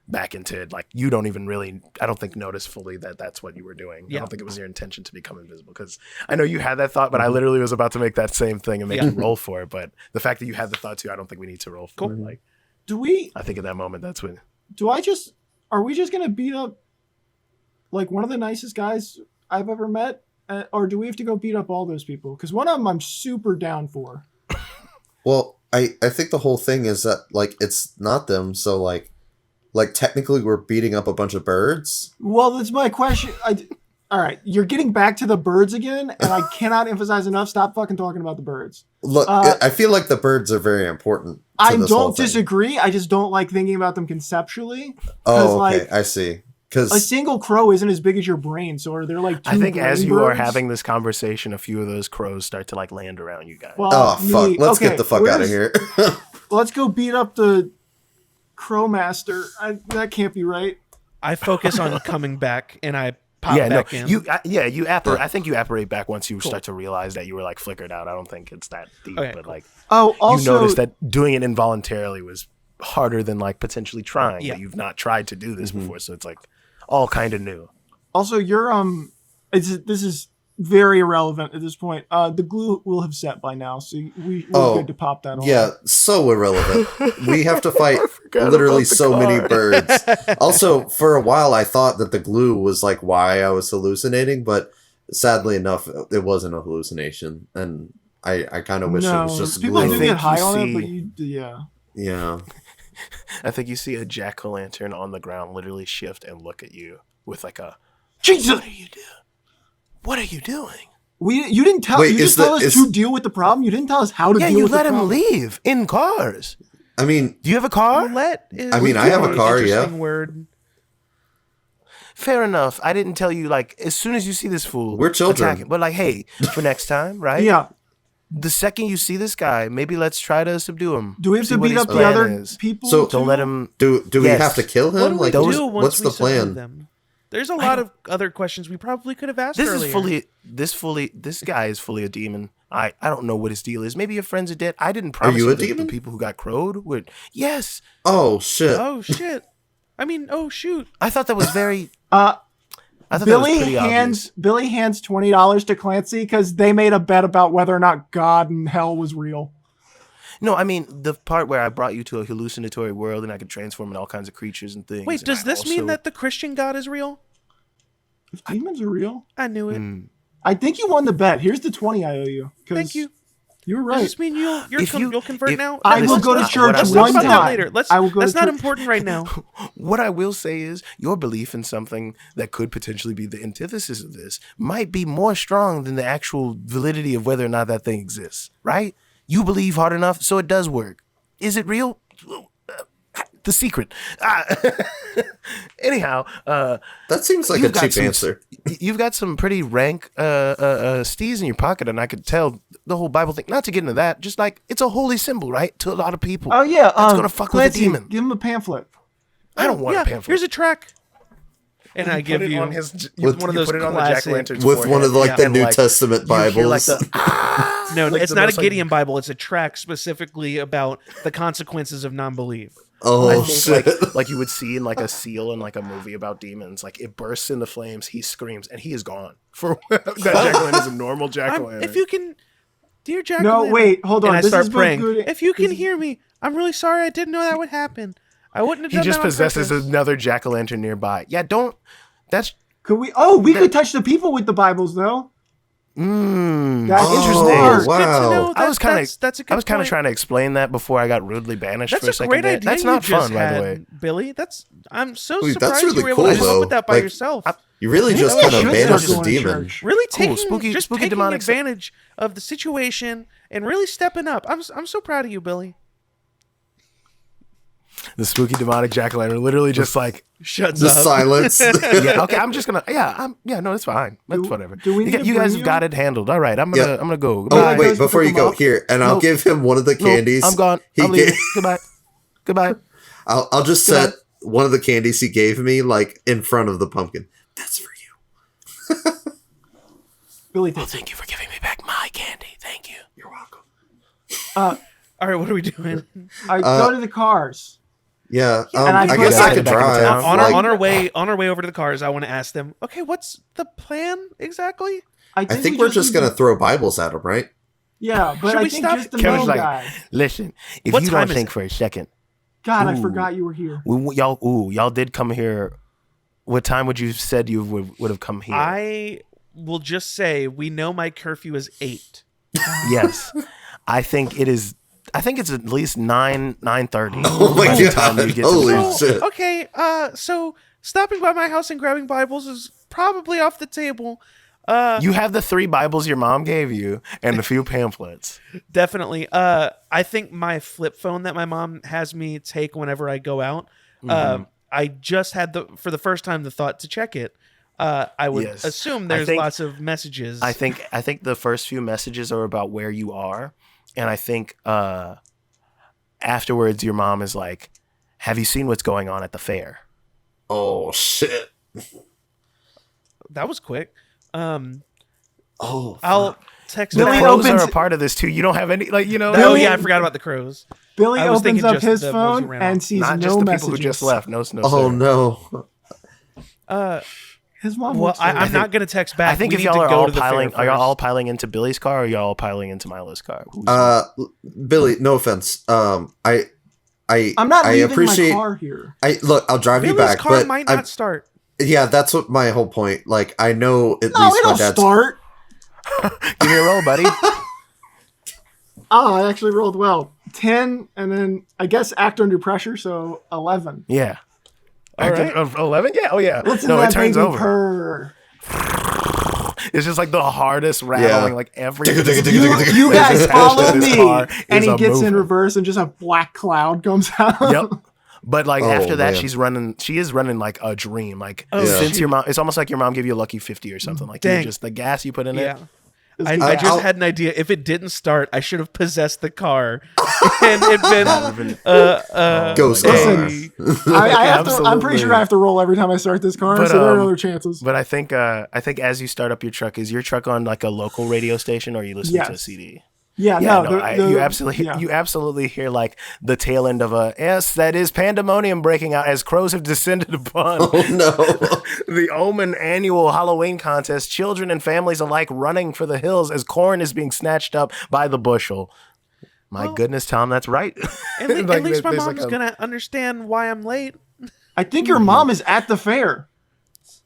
back into like you don't even really, I don't think, notice fully that that's what you were doing. I Yeah. don't think it was your intention to become invisible, because I know you had that thought, but I literally was about to make that same thing and make you roll for it. But the fact that you had the thought too, I don't think we need to roll for it. Like I think at that moment, that's when. Are we just gonna beat up like one of the nicest guys I've ever met, or do we have to go beat up all those people? Because one of them I'm super down for. Well, I think the whole thing is that like it's not them, so like technically we're beating up a bunch of birds. Well, that's my question. All right, you're getting back to the birds again, and I cannot emphasize enough. Stop fucking talking about the birds. Look, I feel like the birds are very important. To I this whole don't thing. disagree. I just don't like thinking about them conceptually. Oh, okay, like, I see. a Because single crow isn't as big as your brain, so are there like two I think as you are birds? having this conversation, a few of those crows start to like land around you guys. Well, oh fuck, let's okay, get the fuck out of here. Let's go beat up the crow master. That can't be right. I focus on coming back and I pop yeah, no, back in. I think you apparate back once you start to realize that you were like flickered out. I don't think it's that deep, Okay, but cool. like Oh, also, you notice that doing it involuntarily was harder than like potentially trying. Yeah. But you've not tried to do this before, so it's like all kind of new. Also, you're this is very irrelevant at this point. The glue will have set by now, so we're good to pop that on. Yeah, so irrelevant. We have to fight forgot literally about the so many car. birds. Also, for a while, I thought that the glue was like why I was hallucinating, but sadly enough, it wasn't a hallucination, and I kind of wish it was just people glue. do think get high you on it, see- but yeah. Yeah. I think you see a jack-o'-lantern on the ground literally shift and look at you with like a Jesus. What are you doing? What are you doing? You didn't tell. Wait, you just told us to deal with the problem. You didn't tell us how to Yeah, deal you with the let him problem. leave in cars. I mean, Do you have a car? Let is I mean, I have a an car, interesting yeah. word. Fair enough. I didn't tell you, like, as soon as you see this fool, We're children. attack him. But, like, hey, for next time, right? Yeah. The second you see this guy, maybe let's try to subdue him. Do we have See to what beat his up the plan other is. people? So- Don't too? let him. do we Yes. have to kill him? What do we Like, do once what's we the subdue plan? them? There's a lot of other questions we probably could have asked This earlier. is this guy is fully a demon. I don't know what his deal is. Maybe your friend's a dead. I didn't promise you you a that demon? the people who got crowed would. Yes. Oh shit! Oh shit! I mean, oh shoot! I thought that was very. Uh, I thought that was Billy pretty obvious. hands $20 to Clancy because they made a bet about whether or not God and hell was real. No, I mean the part where I brought you to a hallucinatory world and I could transform in all kinds of creatures and things. Wait, and does I this mean also- that the Christian God is real? If demons are real, I knew it. I think you won the bet. Here's the 20 I owe you. 'Cause Thank you. You were Does right. this mean you'll If convert if- now? I will Let's- go to let's- church let's one talk about that time. later. I will go that's to not church. important right now. What I will say is your belief in something that could potentially be the antithesis of this might be more strong than the actual validity of whether or not that thing exists, right? You believe hard enough, so it does work. Is it real? The secret. Anyhow, That seems like a you've got cheap some- answer. You've got some pretty rank stees in your pocket, and I could tell the whole Bible thing. Not to get into that, just like it's a holy symbol, right? To a lot of people. Oh yeah, That's gonna fuck with a Clancy, demon. Give him a pamphlet. I don't want yeah, a pamphlet. here's a track. And I give Put it you on his- one of you those put it on the classic. jack-o'-lantern's With one of forehead, like the and, New like, Testament you hear, Bibles. like, the, No, like it's the not a most, like- Gideon Bible. It's a track specifically about the consequences of non-belief. Oh I think shit! like you would see in like a seal in like a movie about demons, like it bursts into flames, he screams, and he is gone. For that jack-o'-lantern is a normal jack-o'-lantern. If you can, dear Jack. No, wait, hold on. And I This start is both praying. good- If you can this is- hear me, I'm really sorry. I didn't know that would happen. I wouldn't have he done just that on possesses purpose. another jack-o'-lantern nearby. Yeah, don't. That's Could we? Oh, we could touch the people with the Bibles though. That's interesting. smart. Wow. Good to know. I was kind of. That's a good I was kind of point. trying to explain that before I got rudely banished That's for a a second. great there. idea. That's you not just fun, by the had, way. Billy. I'm so Wait, that's surprised you really were able cool, to come up with though. that by Like, yourself. You really just Maybe I kind of should banished start the going to demon. church. Really Cool, taking spooky taking demonic advantage of the situation and really stepping up. I'm so proud of you, Billy. The spooky demonic jack-o'-lantern literally just like Shuts The up. silence. yeah, okay, I'm just gonna no, it's fine. That's whatever. do we need to You guys bring have got it handled. All right, I'm gonna go. Oh Goodbye. wait, guys, we before took you them go up. here, and I'll Nope. give him one of the Nope, candies. I'm gone. He I'm leaving. gave- Goodbye. Goodbye. I'll just set one of the candies he gave me like in front of the pumpkin. That's for you. Billy Well, takes it. thank you for giving me back my candy. Thank you. You're welcome. All right, what are we doing? I go to the cars. Yeah, and I I put guess that I could back into drive. town. on like- our way over to the cars, I want to ask them. Okay, what's the plan exactly? I think we're just need gonna throw Bibles at him, right? Yeah, but Should I we think stop- just the Kevin's main like, guy. listen, if What you time don't is think it? for a second, God, I Ooh. forgot you were here. y'all did come here. What time would you said you would have come here? I will just say we know my curfew is 8. Yes, I think it is. I think it's at least 9:30. Oh my by the god! time you get to Holy the- shit! Okay, so stopping by my house and grabbing Bibles is probably off the table. You have the 3 Bibles your mom gave you and a few pamphlets. Definitely. I think my flip phone that my mom has me take whenever I go out. I just had for the first time the thought to check it. I would Yes. assume I there's think- lots of messages. I think the first few messages are about where you are, and I think afterwards your mom is like, "Have you seen what's going on at the fair?" Oh shit! that was quick. Oh, I'll text Billy back. Crows opens- are a part of this too. You don't have any Oh Billy- yeah, I forgot about the crows. Billy I was opens thinking up just his the ones who phone ran and off. sees Not no just the messages. people who just left. No, oh sir. no! His mom. Well, looks like- I'm not gonna text back. I think We if need y'all to are go all to the fair piling, are y'all all first. piling into Billy's car, or are y'all all piling into Milo's car? Billy, no offense. I'm not I leaving appreciate. my car here. Look, I'll drive you Billy's back, car but might I'm- not start. yeah, that's what my whole point. Like, I know at No, least my it'll dad's. start. Give me a roll, buddy. I actually rolled well. 10, and then I guess act under pressure, so 11. Yeah. All right. 11? Yeah. Oh yeah. Listen No, to it that turns baby over. purr. It's just like the hardest rattling, Yeah. like every. You guys follow This me, car and is he a gets in movement. reverse, and just a black cloud comes out. Yep. But like Oh, after that, man. she is running like a dream. Like Oh, Yeah. since shoot. your mom, it's almost like your mom gave you a lucky 50 or something. Like Dang. you just the gas you put in Yeah. it. I just I'll- had an idea. If it didn't start, I should have possessed the car and it been Ghost Listen, car. I have to. I'm pretty Absolutely. sure I have to roll every time I start this car, But, so there are um, other chances. But I think as you start up your truck, is your truck on like a local radio station or are you listening to a Yes. CD? Yeah, Yeah, no, you absolutely hear like the tail end of a yes, that is pandemonium breaking out as crows have descended upon Oh no. the Omen annual Halloween contest. Children and families alike running for the hills as corn is being snatched up by the bushel. My goodness, Tom, that's right. At Like, least my there's mom's like a- gonna understand why I'm late. I think your mom is at the fair.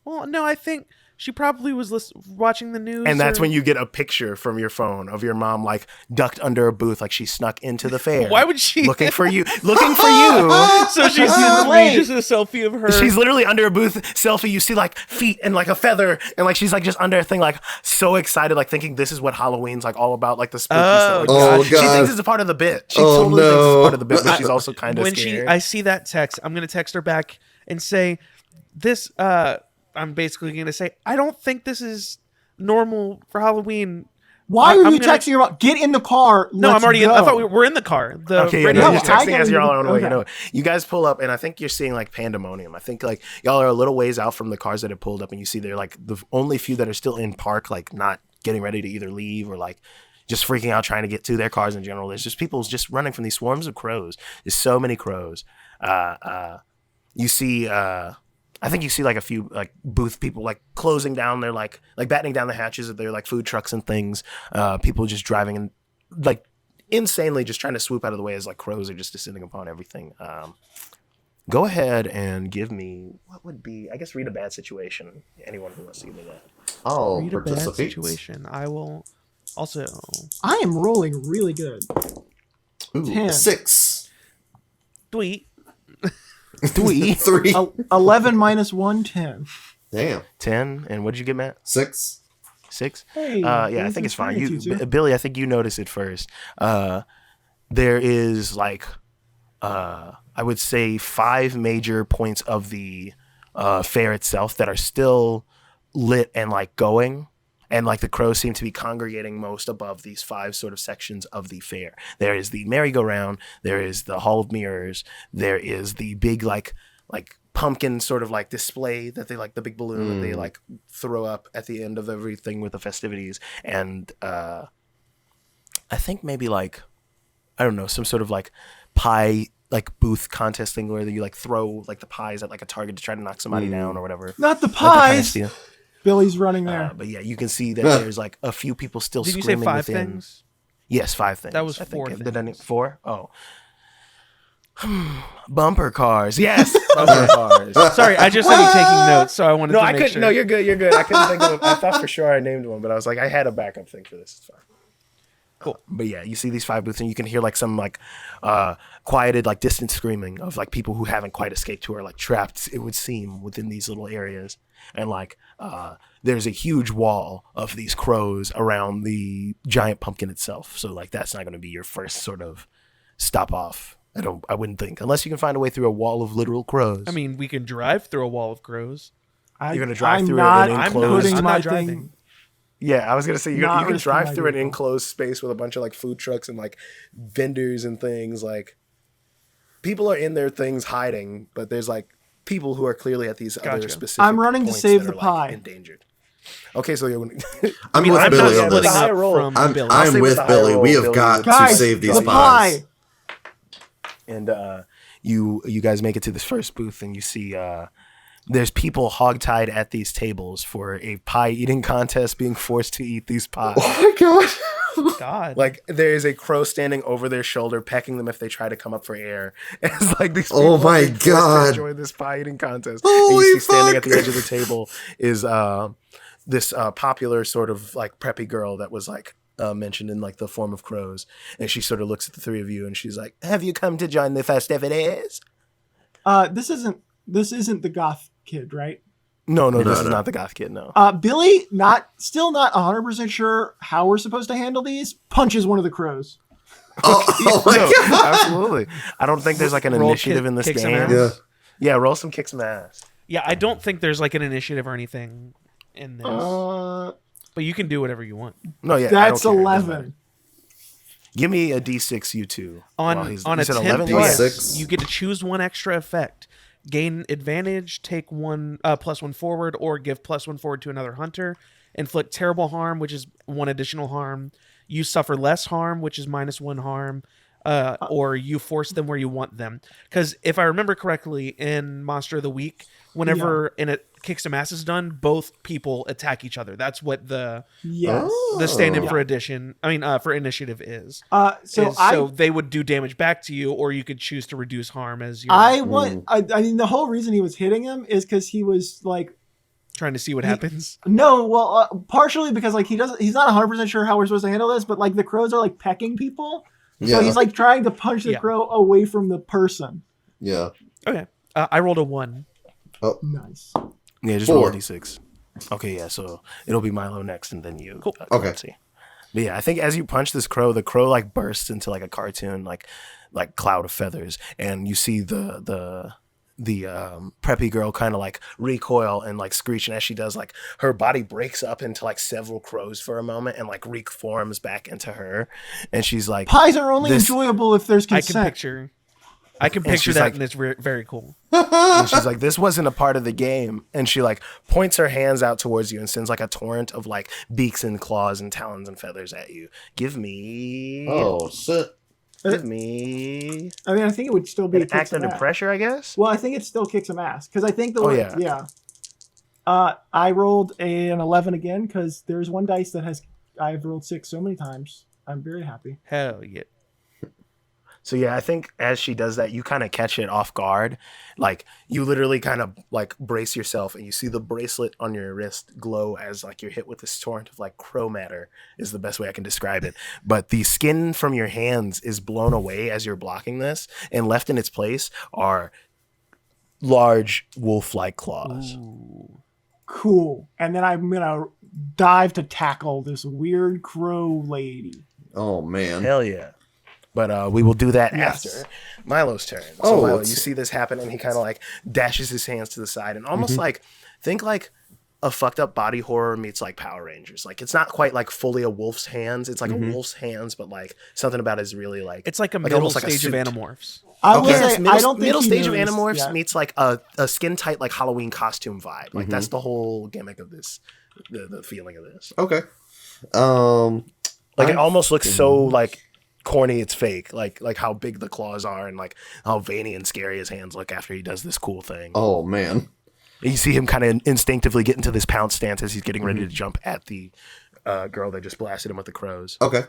Well, no, I think she probably was watching the news. And that's or- when you get a picture from your phone of your mom like ducked under a booth, like she snuck into the fair. Why would she? looking for you? Looking for you. So she's Wait. just a selfie of her. She's literally under a booth selfie. You see like feet and like a feather, and like she's like just under a thing, like so excited, like thinking this is what Halloween's like all about, like the spooky stuff. Like, Oh, She God. thinks it's a part of the bit. She Oh, totally thinks it's no. part of the bit, but she's also kind of when scared. I see that text, I'm gonna text her back and say, "This." I'm basically gonna say, "I don't think this is normal for Halloween." Why I'm are you gonna- texting your mom? Get in the car. No, let's I'm already. go. I thought we were in the car. The Okay, yeah, radio. no, No, you're I texting gotta as you're do- all on the way. You okay. know, you guys pull up, and I think you're seeing like pandemonium. I think like y'all are a little ways out from the cars that have pulled up, and you see they're like the only few that are still in park, like not getting ready to either leave or like just freaking out trying to get to their cars in general. There's just people just running from these swarms of crows. There's so many crows. You see. I think you see like a few like booth people like closing down their like battening down the hatches of their like food trucks and things. People just driving and like insanely just trying to swoop out of the way as like crows are just descending upon everything. Go ahead and give me what would be, I guess, read a bad situation. Anyone who wants to give me that. I'll Read a bad participate. situation. I will also. I am rolling really good. Ooh, 10. 6. Tweet. 3, 3. 11 minus 1, 10. Damn. 10, and what did you get, Matt? 6. 6. Hey, Yeah, I things think are it's fine. funny, Tutu. Billy, I think you notice it first. There is like, I would say 5 major points of the fair itself that are still lit and like going. And like the crows seem to be congregating most above these 5 sort of sections of the fair. There is the merry-go-round. There is the Hall of Mirrors. There is the big like pumpkin sort of like display that they like, the big balloon that they like throw up at the end of everything with the festivities. And I think maybe like, I don't know, some sort of like pie like booth contest thing where you like throw like the pies at like a target to try to knock somebody down or whatever. Not the Like that kind of pies. steal. Billy's running there. But yeah, you can see that there's like a few people still Did you say screaming 5 within. things? Yes, 5 things. That was I think. 4 Did I need 4? Oh. Bumper cars. Yes, bumper cars. Sorry, I just started taking notes, so I wanted No, to I make couldn't. sure. No, you're good. You're good. I couldn't think of. I thought for sure I named one, but I was like, I had a backup thing for this. It's fine. Cool. But yeah, you see these 5 booths, and you can hear like some like quieted, like distant screaming of like people who haven't quite escaped, who are like trapped, it would seem, within these little areas. And like there's a huge wall of these crows around the giant pumpkin itself. So like that's not going to be your first sort of stop off. I wouldn't think, unless you can find a way through a wall of literal crows. I mean, we can drive through a wall of crows. You're gonna drive I'm through not an I'm enclosed. putting I'm my not driving. thing. Yeah, I was gonna say you Not can risking drive my through an vehicle. enclosed space with a bunch of like food trucks and like vendors and things. Like people are in their things hiding, but there's like people who are clearly at these other Gotcha. specific. I'm running to points save that the are, pie. Like, endangered. Okay, so you're. I'm mean, with I'm Billy not on splitting this. up roll. from I'm, Billy. I'll I'm say with with the high Billy. roll, We have Billy, got you- to Guys, save these the pies. pie. And you guys make it to this first booth, and you see there's people hogtied at these tables for a pie eating contest, being forced to eat these pies. Oh my god. God. Like there is a crow standing over their shoulder, pecking them if they try to come up for air. And it's like these people Oh my are being forced to God. enjoy this pie eating contest. Holy and you see standing at fuck. the edge of the table is this popular sort of like preppy girl that was like mentioned in like the form of crows. And she sort of looks at the 3 of you and she's like, "Have you come to join the festivities?" This isn't this isn't the goth kid, right? No, this is not the goth kid. No. Billy, still not 100% sure how we're supposed to handle these. Punches one of the crows. Oh my No, god! Absolutely. I don't think there's like an Roll initiative in this kick some game. ass. Yeah, roll some kick some ass. Yeah, I don't think there's like an initiative or anything in this. But you can do whatever you want. No, yeah. That's I don't care. It doesn't 11. matter. Give me a D6, you two. On Well, a you said 10 11? plus, D6. you get to choose one extra effect. Gain advantage, take one +1 forward, or give +1 forward to another hunter. Inflict terrible harm, which is 1 additional harm. You suffer less harm, which is -1 harm. Or you force them where you want them. Because if I remember correctly, in Monster of the Week, whenever Kick Some Ass is done, both people attack each other. That's what the stand-in for for initiative is. So they would do damage back to you, or you could choose to reduce harm as you. I mean, the whole reason he was hitting him is because he was like trying to see what happens. No, well, partially because like he's not 100% sure how we're supposed to handle this, but like the crows are like pecking people. So he's like trying to punch the crow away from the person. Yeah. Okay. I rolled a 1. Oh, nice. Yeah, just 4. roll a D6. Okay, yeah, so it'll be Milo next and then you. Cool. Okay. Let's see. But yeah, I think as you punch this crow, the crow like bursts into like a cartoon like cloud of feathers, and you see the preppy girl kind of like recoil and like screech, and as she does, like her body breaks up into like several crows for a moment and like reforms back into her, and she's like, pies are only enjoyable if there's consent. I can picture that, like, and it's very cool. and she's like, this wasn't a part of the game, and she like points her hands out towards you and sends like a torrent of like beaks and claws and talons and feathers at you. Give me shit. Give me I mean, I think it would still be an act under pressure, I guess. Well, I think it still kicks some ass because I think the I rolled an 11 again because there's one dice that I've rolled 6 so many times. I'm very happy. Hell yeah. So yeah, I think as she does that, you kind of catch it off guard. Like you literally kind of like brace yourself, and you see the bracelet on your wrist glow as like you're hit with this torrent of like crow matter is the best way I can describe it. But the skin from your hands is blown away as you're blocking this, and left in its place are large wolf-like claws. Ooh. Cool. And then I'm gonna dive to tackle this weird crow lady. Oh man. Hell yeah. But we will do that after Milo's turn. So Milo, you see this happen, and he kind of like dashes his hands to the side, and almost like think like a fucked up body horror meets like Power Rangers. Like it's not quite like fully a wolf's hands. It's like a wolf's hands, but like something about it is really like it's like a like middle almost like a stage of suit. Animorphs. I will say, I don't think middle he stage of knows Animorphs yet. meets like a skin tight like Halloween costume vibe. Like that's the whole gimmick of this, the feeling of this. Okay. Like it almost looks so like corny, it's fake. Like how big the claws are, and like how veiny and scary his hands look after he does this cool thing. Oh man. You see him kind of instinctively get into this pounce stance as he's getting ready to jump at the girl that just blasted him with the crows. Okay.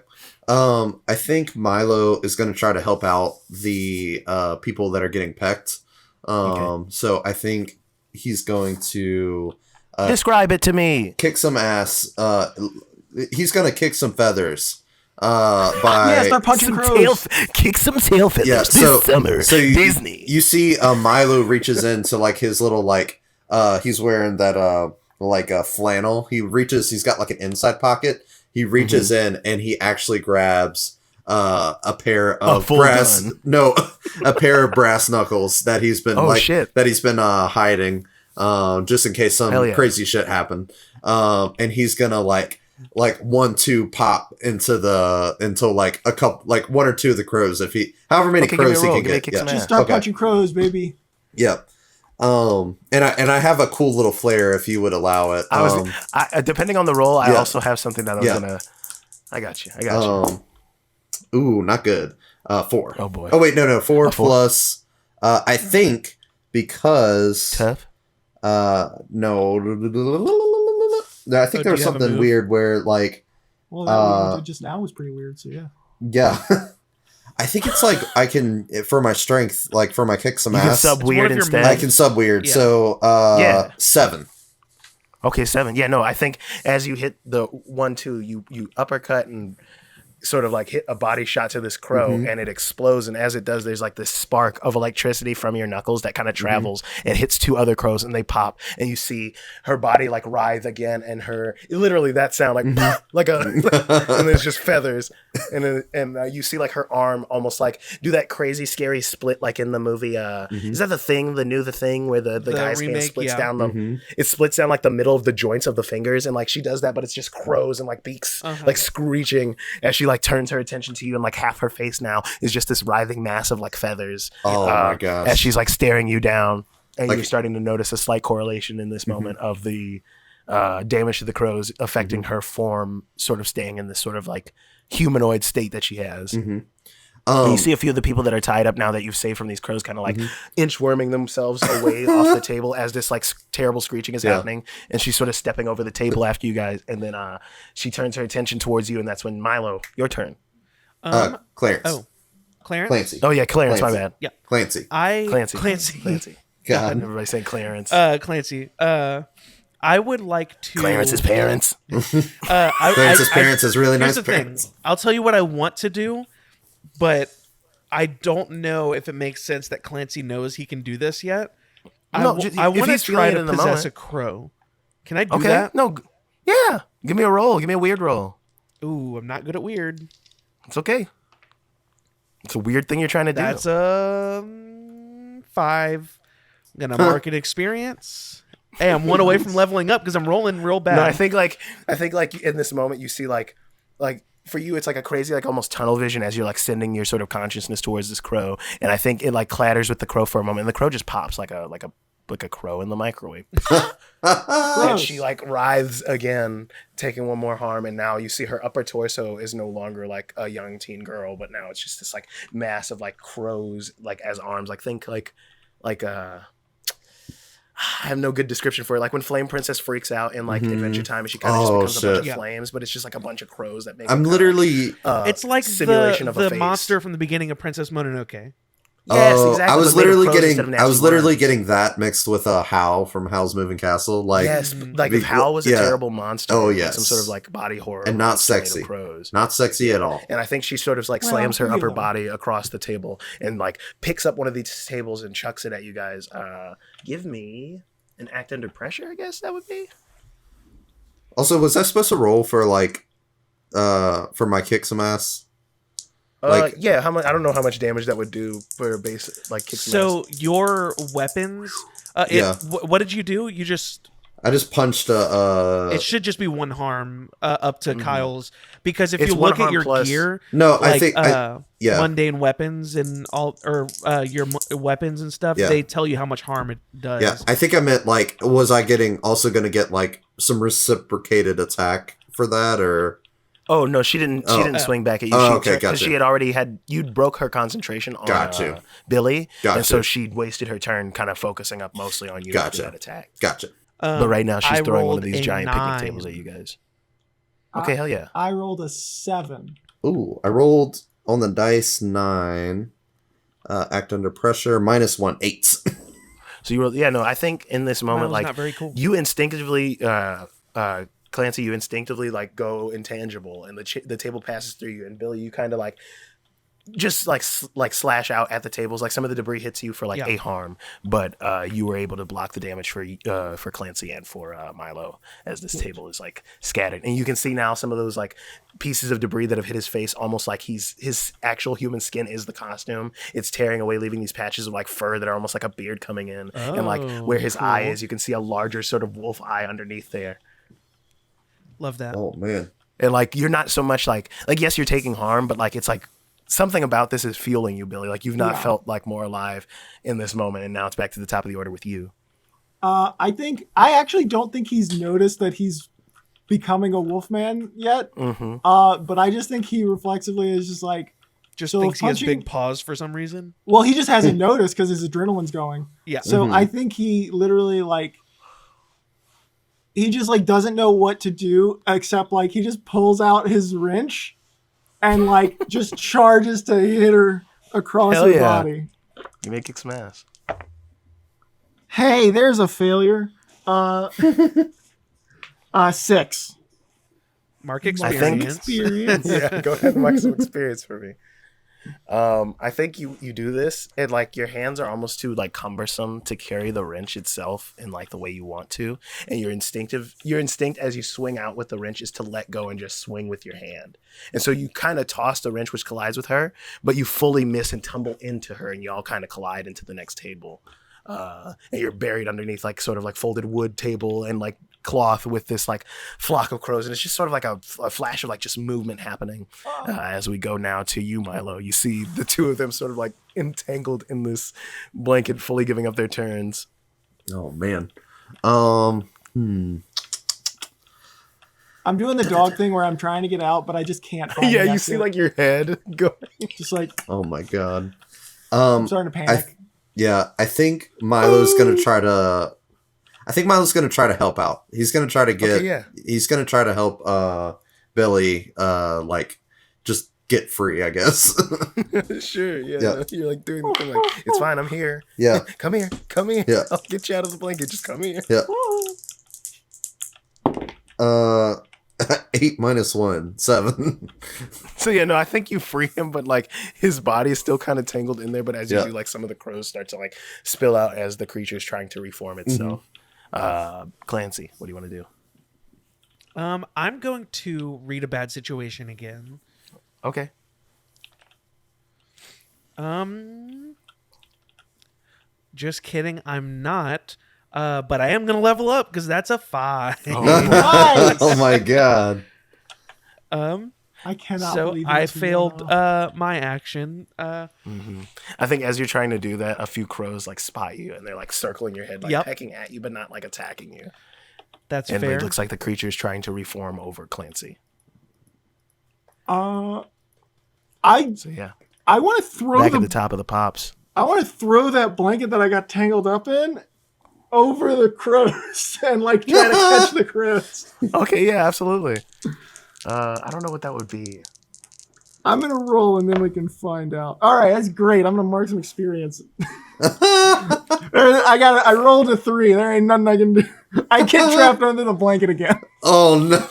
I think Milo is going to try to help out the people that are getting pecked. So I think he's going to describe it to me. Kick some ass. He's going to kick some feathers. By start punching crows. Kick some tail feathers this summer. So Disney. You see Milo reaches into like his little like he's wearing that like a flannel. He's got like an inside pocket. He reaches in and he actually grabs a pair of a pair of brass knuckles that he's been hiding just in case some crazy shit happened. And he's gonna like 1-2 pop into like a couple, like 1 or 2 of the crows however many crows he can get. Just start punching crows, baby. Yep. And I have a cool little flair if you would allow it. Depending on the roll, I also have something that I was gonna. I got you. Ooh, not good. 4. Oh boy. Oh wait, no. 4 plus. I think because tough. No. I think there was something weird where like. Well, that one just now was pretty weird. So yeah. Yeah. I think it's like I can for my strength, like for my kick some ass. Sub weird instead. I can sub weird. Yeah. So 7. Okay, 7. Yeah, no, I think as you hit the 1-2, you uppercut and sort of like hit a body shot to this crow and it explodes, and as it does there's like this spark of electricity from your knuckles that kind of travels and hits 2 other crows, and they pop, and you see her body like writhe again, and her literally that sound like like a and there's just feathers, and you see like her arm almost like do that crazy scary split like in the movie is that the thing where the guy's hand splits down it splits down like the middle of the joints of the fingers, and like she does that, but it's just crows and like beaks like screeching as she like turns her attention to you, and like half her face now is just this writhing mass of like feathers. Oh my gosh. As she's like staring you down, and Like- you're starting to notice a slight correlation in this moment of the damage to the crows affecting her form sort of staying in this sort of like humanoid state that she has. And you see a few of the people that are tied up now that you've saved from these crows kind of like inchworming themselves away off the table as this like terrible screeching is happening, and she's sort of stepping over the table after you guys, and then she turns her attention towards you, and that's when Milo, your turn. Clarence. Oh, Clarence. Clancy. Oh yeah, Clarence, my Clancy. bad. Yeah. Clancy. Clancy. God. Everybody's saying Clarence. Clancy. I would like to. Clarence's parents. Clarence's parents is really Here's nice the parents. thing. I'll tell you what I want to do, but I don't know if it makes sense that Clancy knows he can do this yet. No, I if want to he's try feeling it to in the possess moment. a crow. Can I do Okay. that? No. Yeah. Give me a roll. Give me a weird roll. Ooh, I'm not good at weird. It's okay. It's a weird thing you're trying to do. That's a 5. I'm gonna market experience. Hey, I'm 1 away from leveling up because I'm rolling real bad. No, I think like in this moment you see like for you it's like a crazy like almost tunnel vision as you're like sending your sort of consciousness towards this crow, and I think it like clatters with the crow for a moment, and the crow just pops like a crow in the microwave. And she like writhes again, taking one more harm, and now you see her upper torso is no longer like a young teen girl, but now it's just this like mass of like crows like as arms. Like think like I have no good description for it. Like when Flame Princess freaks out in like Adventure Time, and she kind of just becomes a bunch of flames, but it's just like a bunch of crows that make. I'm literally. it's like simulation of a the face. monster from the beginning of Princess Mononoke. Yes, Oh, exactly. I was but made of literally crows instead of natural worms. getting that mixed with Hal from Howl's Moving Castle. Like, Yes, like if Hal was a yeah. terrible monster, Oh, like yes. some sort of like body horror, And not monster made of sexy. crows. Not sexy at all. And I think she sort of like Well, slams her three of upper them. body across the table and like picks up one of these tables and chucks it at you guys. Give me an act under pressure, I guess that would be. Also, was I supposed to roll for like, for my kick some ass? Like- Yeah, how much? I don't know how much damage that would do for a base like kick. So your weapons. Yeah. What did you do? You just. I just punched It should just be 1 harm up to Kyle's, because if It's you 1 look at harm your plus- gear, No, like, I think yeah. mundane weapons and all, or your weapons and stuff, Yeah. they tell you how much harm it does. Yeah, I think I meant like, was I also going to get like some reciprocated attack for that, or? Oh no, she didn't. She didn't swing back at you. Oh, She okay, turned- 'cause gotcha. She had already had. You broke her concentration on Gotcha. Billy, Gotcha. and so she wasted her turn, kind of focusing up mostly on you to Gotcha. do that attack. Gotcha. But right now she's I throwing one rolled of these a giant 9. picnic tables at you guys. Okay, hell yeah. I rolled a 7. Ooh, I rolled on the dice 9. Act under pressure, -1, 8. So you rolled. Yeah, no, I think in this That moment, was like not very cool. you instinctively, Clancy, you instinctively like go intangible, and the table passes through you, and Billy, you kind of like. Just like slash out at the tables, like some of the debris hits you for like a harm, but you were able to block the damage for Clancy and for Milo as this table is like scattered, and you can see now some of those like pieces of debris that have hit his face, almost like his actual human skin is the costume. It's tearing away, leaving these patches of like fur that are almost like a beard coming in, and like where his eye is, you can see a larger sort of wolf eye underneath there. Love that. Oh man. And like you're not so much like yes, you're taking harm, but like it's like. Something about this is fueling you, Billy. Like you've not felt like more alive in this moment, and now it's back to the top of the order with you. I actually don't think he's noticed that he's becoming a wolfman yet. But I just think he reflexively is just like, Just so thinks he has punching- big paws for some reason. well, he just hasn't noticed because his adrenaline's going. Yeah. So I think he literally like, he just like doesn't know what to do except like he just pulls out his wrench and like just charges to hit her across Hell her yeah. body. You may kick some ass. Hey, there's a failure. 6. Mark I think- experience. Yeah, go ahead and mark some experience for me. I think you do this, and like your hands are almost too like cumbersome to carry the wrench itself in like the way you want to, and your instinct as you swing out with the wrench is to let go and just swing with your hand, and so you kind of toss the wrench, which collides with her, but you fully miss and tumble into her, and you all kind of collide into the next table, and you're buried underneath like sort of like folded wood table and like cloth with this like flock of crows, and it's just sort of like a flash of like just movement happening. As we go now to you, Milo, you see the two of them sort of like entangled in this blanket, fully giving up their turns. Oh man. I'm doing the dog thing where I'm trying to get out, but I just can't. Find Yeah, the you see exit. like your head go. just like Oh my god. I'm starting to panic. I think Milo's gonna try to. I think Milo's gonna try to help out. He's gonna try to get. Okay, yeah. He's gonna try to help Billy. Like just get free, I guess. Sure, yeah. Yeah. You're like doing the thing like, it's fine, I'm here. Yeah. Come here. Yeah. I'll get you out of the blanket. Just come here. Yeah. 8 minus 1, 7. So yeah, no, I think you free him, but like his body is still kind of tangled in there. But as you do, like some of the crows start to like spill out as the creature's trying to reform itself. Clancy, what do you want to do? I'm going to read a bad situation again. Okay. Just kidding. I'm not. But I am going to level up because that's a 5. Nice! Oh my god. I cannot So believe I that's failed real. my action. I think as you're trying to do that, a few crows like spot you and they're like circling your head, like pecking at you, but not like attacking you. That's And fair. it looks like the creature's trying to reform over Clancy. I So yeah, I want to throw back at the top of the pops. I want to throw that blanket that I got tangled up in over the crows and like try to catch the crows. Okay, yeah, absolutely. I don't know what that would be. I'm gonna roll and then we can find out. All right, that's great. I'm gonna mark some experience. I rolled a 3. There ain't nothing I can do. I get trapped under the blanket again. Oh no.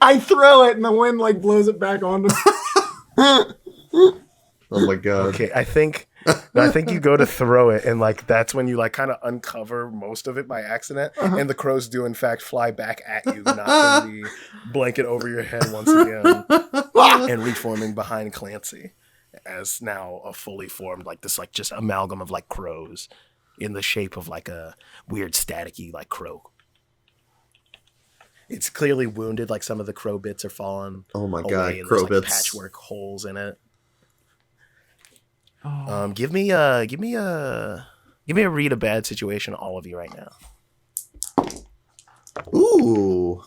I throw it and the wind like blows it back onto me. Oh my god. Okay, I think you go to throw it, and like that's when you like kind of uncover most of it by accident, and the crows do in fact fly back at you, knocking the blanket over your head once again, and reforming behind Clancy as now a fully formed like this like just amalgam of like crows in the shape of like a weird staticky like crow. It's clearly wounded, like some of the crow bits are falling. Oh my away, god, and crow there's, like, bits. patchwork holes in it. Oh. Give me a read a bad situation, all of you right now. Ooh.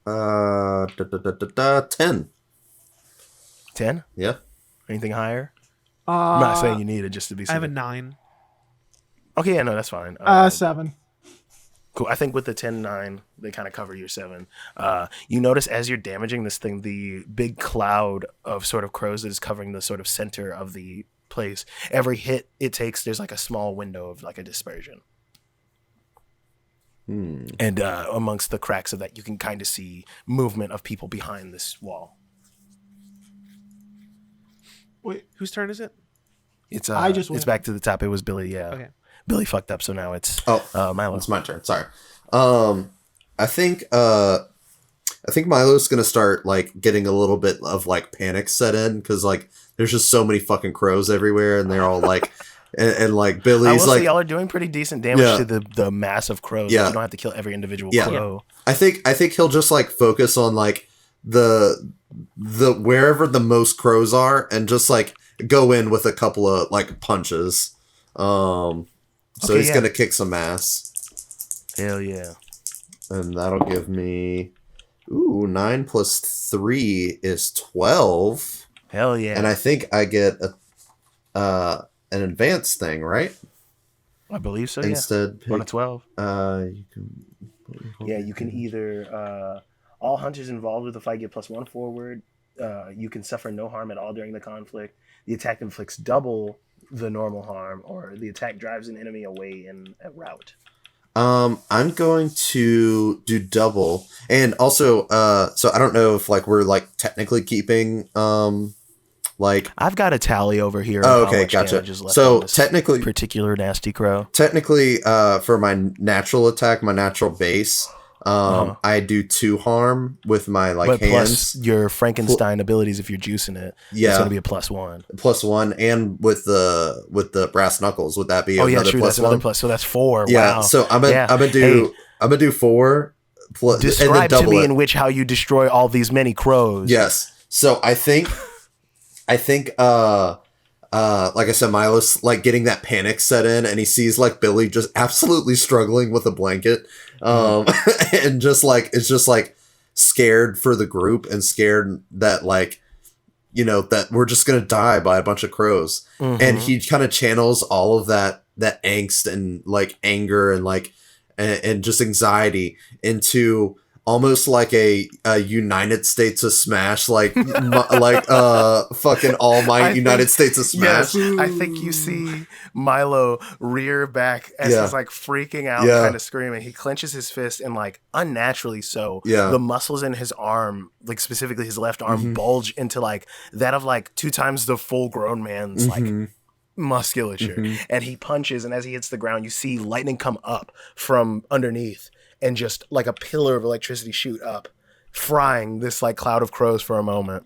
10. 10? Yeah. Anything higher? I'm not saying you need it just to be. I have a safe. 9. Okay, yeah, no, that's fine. 7. Cool. I think with the 10-9, they kind of cover your 7. You notice as you're damaging this thing, the big cloud of sort of crows that is covering the sort of center of the place. Every hit it takes, there's like a small window of like a dispersion. And amongst the cracks of that, you can kind of see movement of people behind this wall. Wait, Whose turn is it? It's I just it's went. back to the top. It was Billy, yeah. Okay. Billy fucked up, so now it's Milo. It's my turn. Sorry. I think Milo's gonna start like getting a little bit of like panic set in because like there's just so many fucking crows everywhere and they're all like and like I will Billy's like say y'all are doing pretty decent damage Yeah. to the mass of crows. Yeah. Like, you don't have to kill every individual Yeah. crow. I think he'll just like focus on like the wherever the most crows are and just like go in with a couple of like punches. So Okay, he's yeah. gonna kick some ass. Hell yeah. And that'll give me 9 plus 3 is 12. Hell yeah. And I think I get an advanced thing, right? I believe so, Instead, yeah. 1 to pick, 12. you can. Yeah, you can either all hunters involved with the fight get +1 forward. You can suffer no harm at all during the conflict. The attack inflicts double the normal harm, or the attack drives an enemy away in a rout. I'm going to do double, and also, so I don't know if like we're like technically keeping, like. I've got a tally over here. Oh, of how okay, much gotcha. damage is left So on this technically, particular nasty crow. for my natural attack, my natural base, I do 2 harm with my like But hands. plus your Frankenstein abilities, if you're juicing it, Yeah. it's going to be a +1. +1, and with the brass knuckles, would that be Oh yeah, another true. +1? That's another plus. So that's 4. Yeah. Wow. So I'm Yeah. gonna do 4 plus, and then Describe to double me it. in which how you destroy all these many crows. Yes. So I think like I said, Milo's like getting that panic set in, and he sees like Billy just absolutely struggling with a blanket, and just like it's just like scared for the group and scared that like, you know, that we're just gonna die by a bunch of crows, and he kind of channels all of that angst and like anger and like and just anxiety into almost like a United States of Smash, like fucking All Might United States of Smash. Yes, I think you see Milo rear back as Yeah. he's like freaking out, Yeah. kind of screaming. He clenches his fist and like unnaturally so. Yeah. The muscles in his arm, like specifically his left arm, bulge into like that of like 2 times the full grown man's like musculature. And he punches, and as he hits the ground, you see lightning come up from underneath and just like a pillar of electricity shoot up, frying this like cloud of crows for a moment.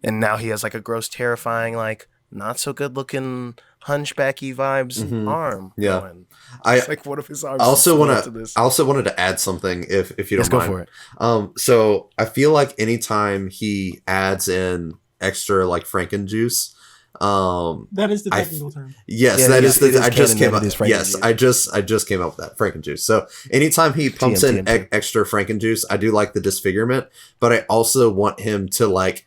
And now he has like a gross, terrifying, like not so good looking hunchbacky vibes arm. Yeah. going. I It's like one of his arms. I also is to want this. to. I also wanted to add something, if you don't Let's go mind. for it. So I feel like anytime he adds in extra like Frankenjuice, That is the I- technical term. yes, Yeah, that it is is the. I just canon came that up. it is Yes, Frankenjuice. I just came up with that Frankenjuice. So anytime he pumps in extra Frankenjuice, I do like the disfigurement, but I also want him to like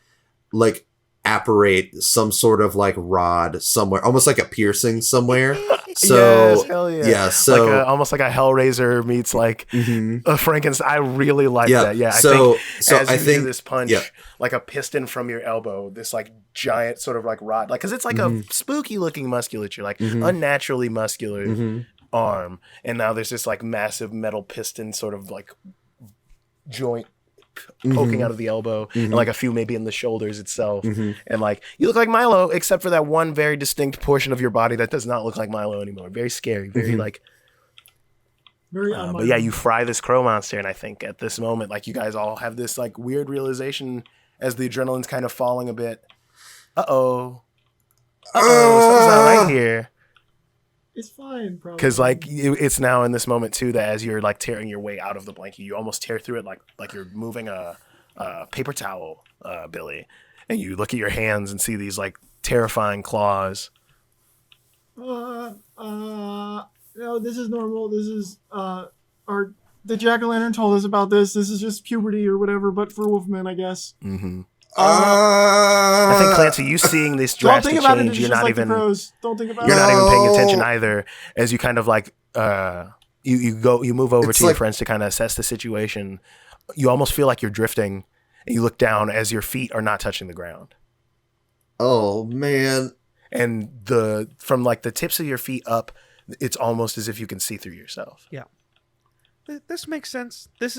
apparate some sort of like rod somewhere, almost like a piercing somewhere. So Yes, hell yeah. yeah, so like almost like a Hellraiser meets like a Frankenstein. I really like Yeah, that. Yeah. so- so as I you think- do this punch, yeah. like a piston from your elbow, this like giant sort of like rod, like because it's like a spooky looking musculature, like unnaturally muscular arm, and now there's this like massive metal piston sort of like joint poking out of the elbow, and like a few maybe in the shoulders itself, and like you look like Milo, except for that one very distinct portion of your body that does not look like Milo anymore. Very scary, very like. Very But yeah, you fry this crow monster, and I think at this moment, like you guys all have this like weird realization as the adrenaline's kind of falling a bit. Something's not right here. It's fine, probably. Because like it's now in this moment too that as you're like tearing your way out of the blanket, you almost tear through it like you're moving a paper towel, Billy, and you look at your hands and see these like terrifying claws. No, this is normal. This is the jack-o'-lantern told us about this. This is just puberty or whatever, but for Wolfman, I guess. I think Clancy, you seeing this Don't drastic think about it. change, It's you're just not like even the crows. Don't think about you're it. not even paying No. attention either. As you kind of like you move over It's to your like- friends to kind of assess the situation. You almost feel like you're drifting, and you look down as your feet are not touching the ground. oh man, And from like the tips of your feet up, it's almost as if you can see through yourself. Yeah. This makes sense. This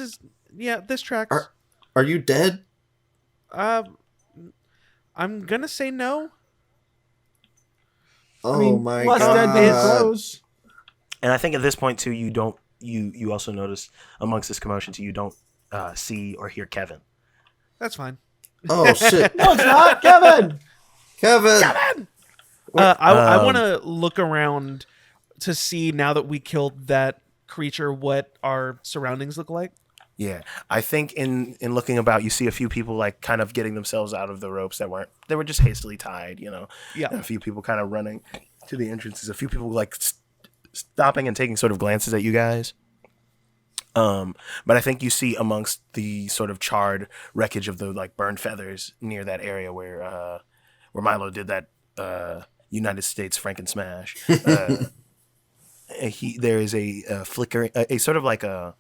tracks. are you dead? I'm gonna say no. Oh I mean, my less god! dead than crows. And I think at this point too, you also notice amongst this commotion too, you don't see or hear Kevin. That's fine. Oh shit, No, it's not, Kevin. Kevin! I want to look around to see, now that we killed that creature, what our surroundings look like. Yeah, I think in looking about, you see a few people like kind of getting themselves out of the ropes they were just hastily tied, you know. Yeah. And a few people kind of running to the entrances. A few people like stopping and taking sort of glances at you guys. But I think you see amongst the sort of charred wreckage of the like burned feathers near that area where Milo did that United States Franken smash. There is a flickering, a sort of like a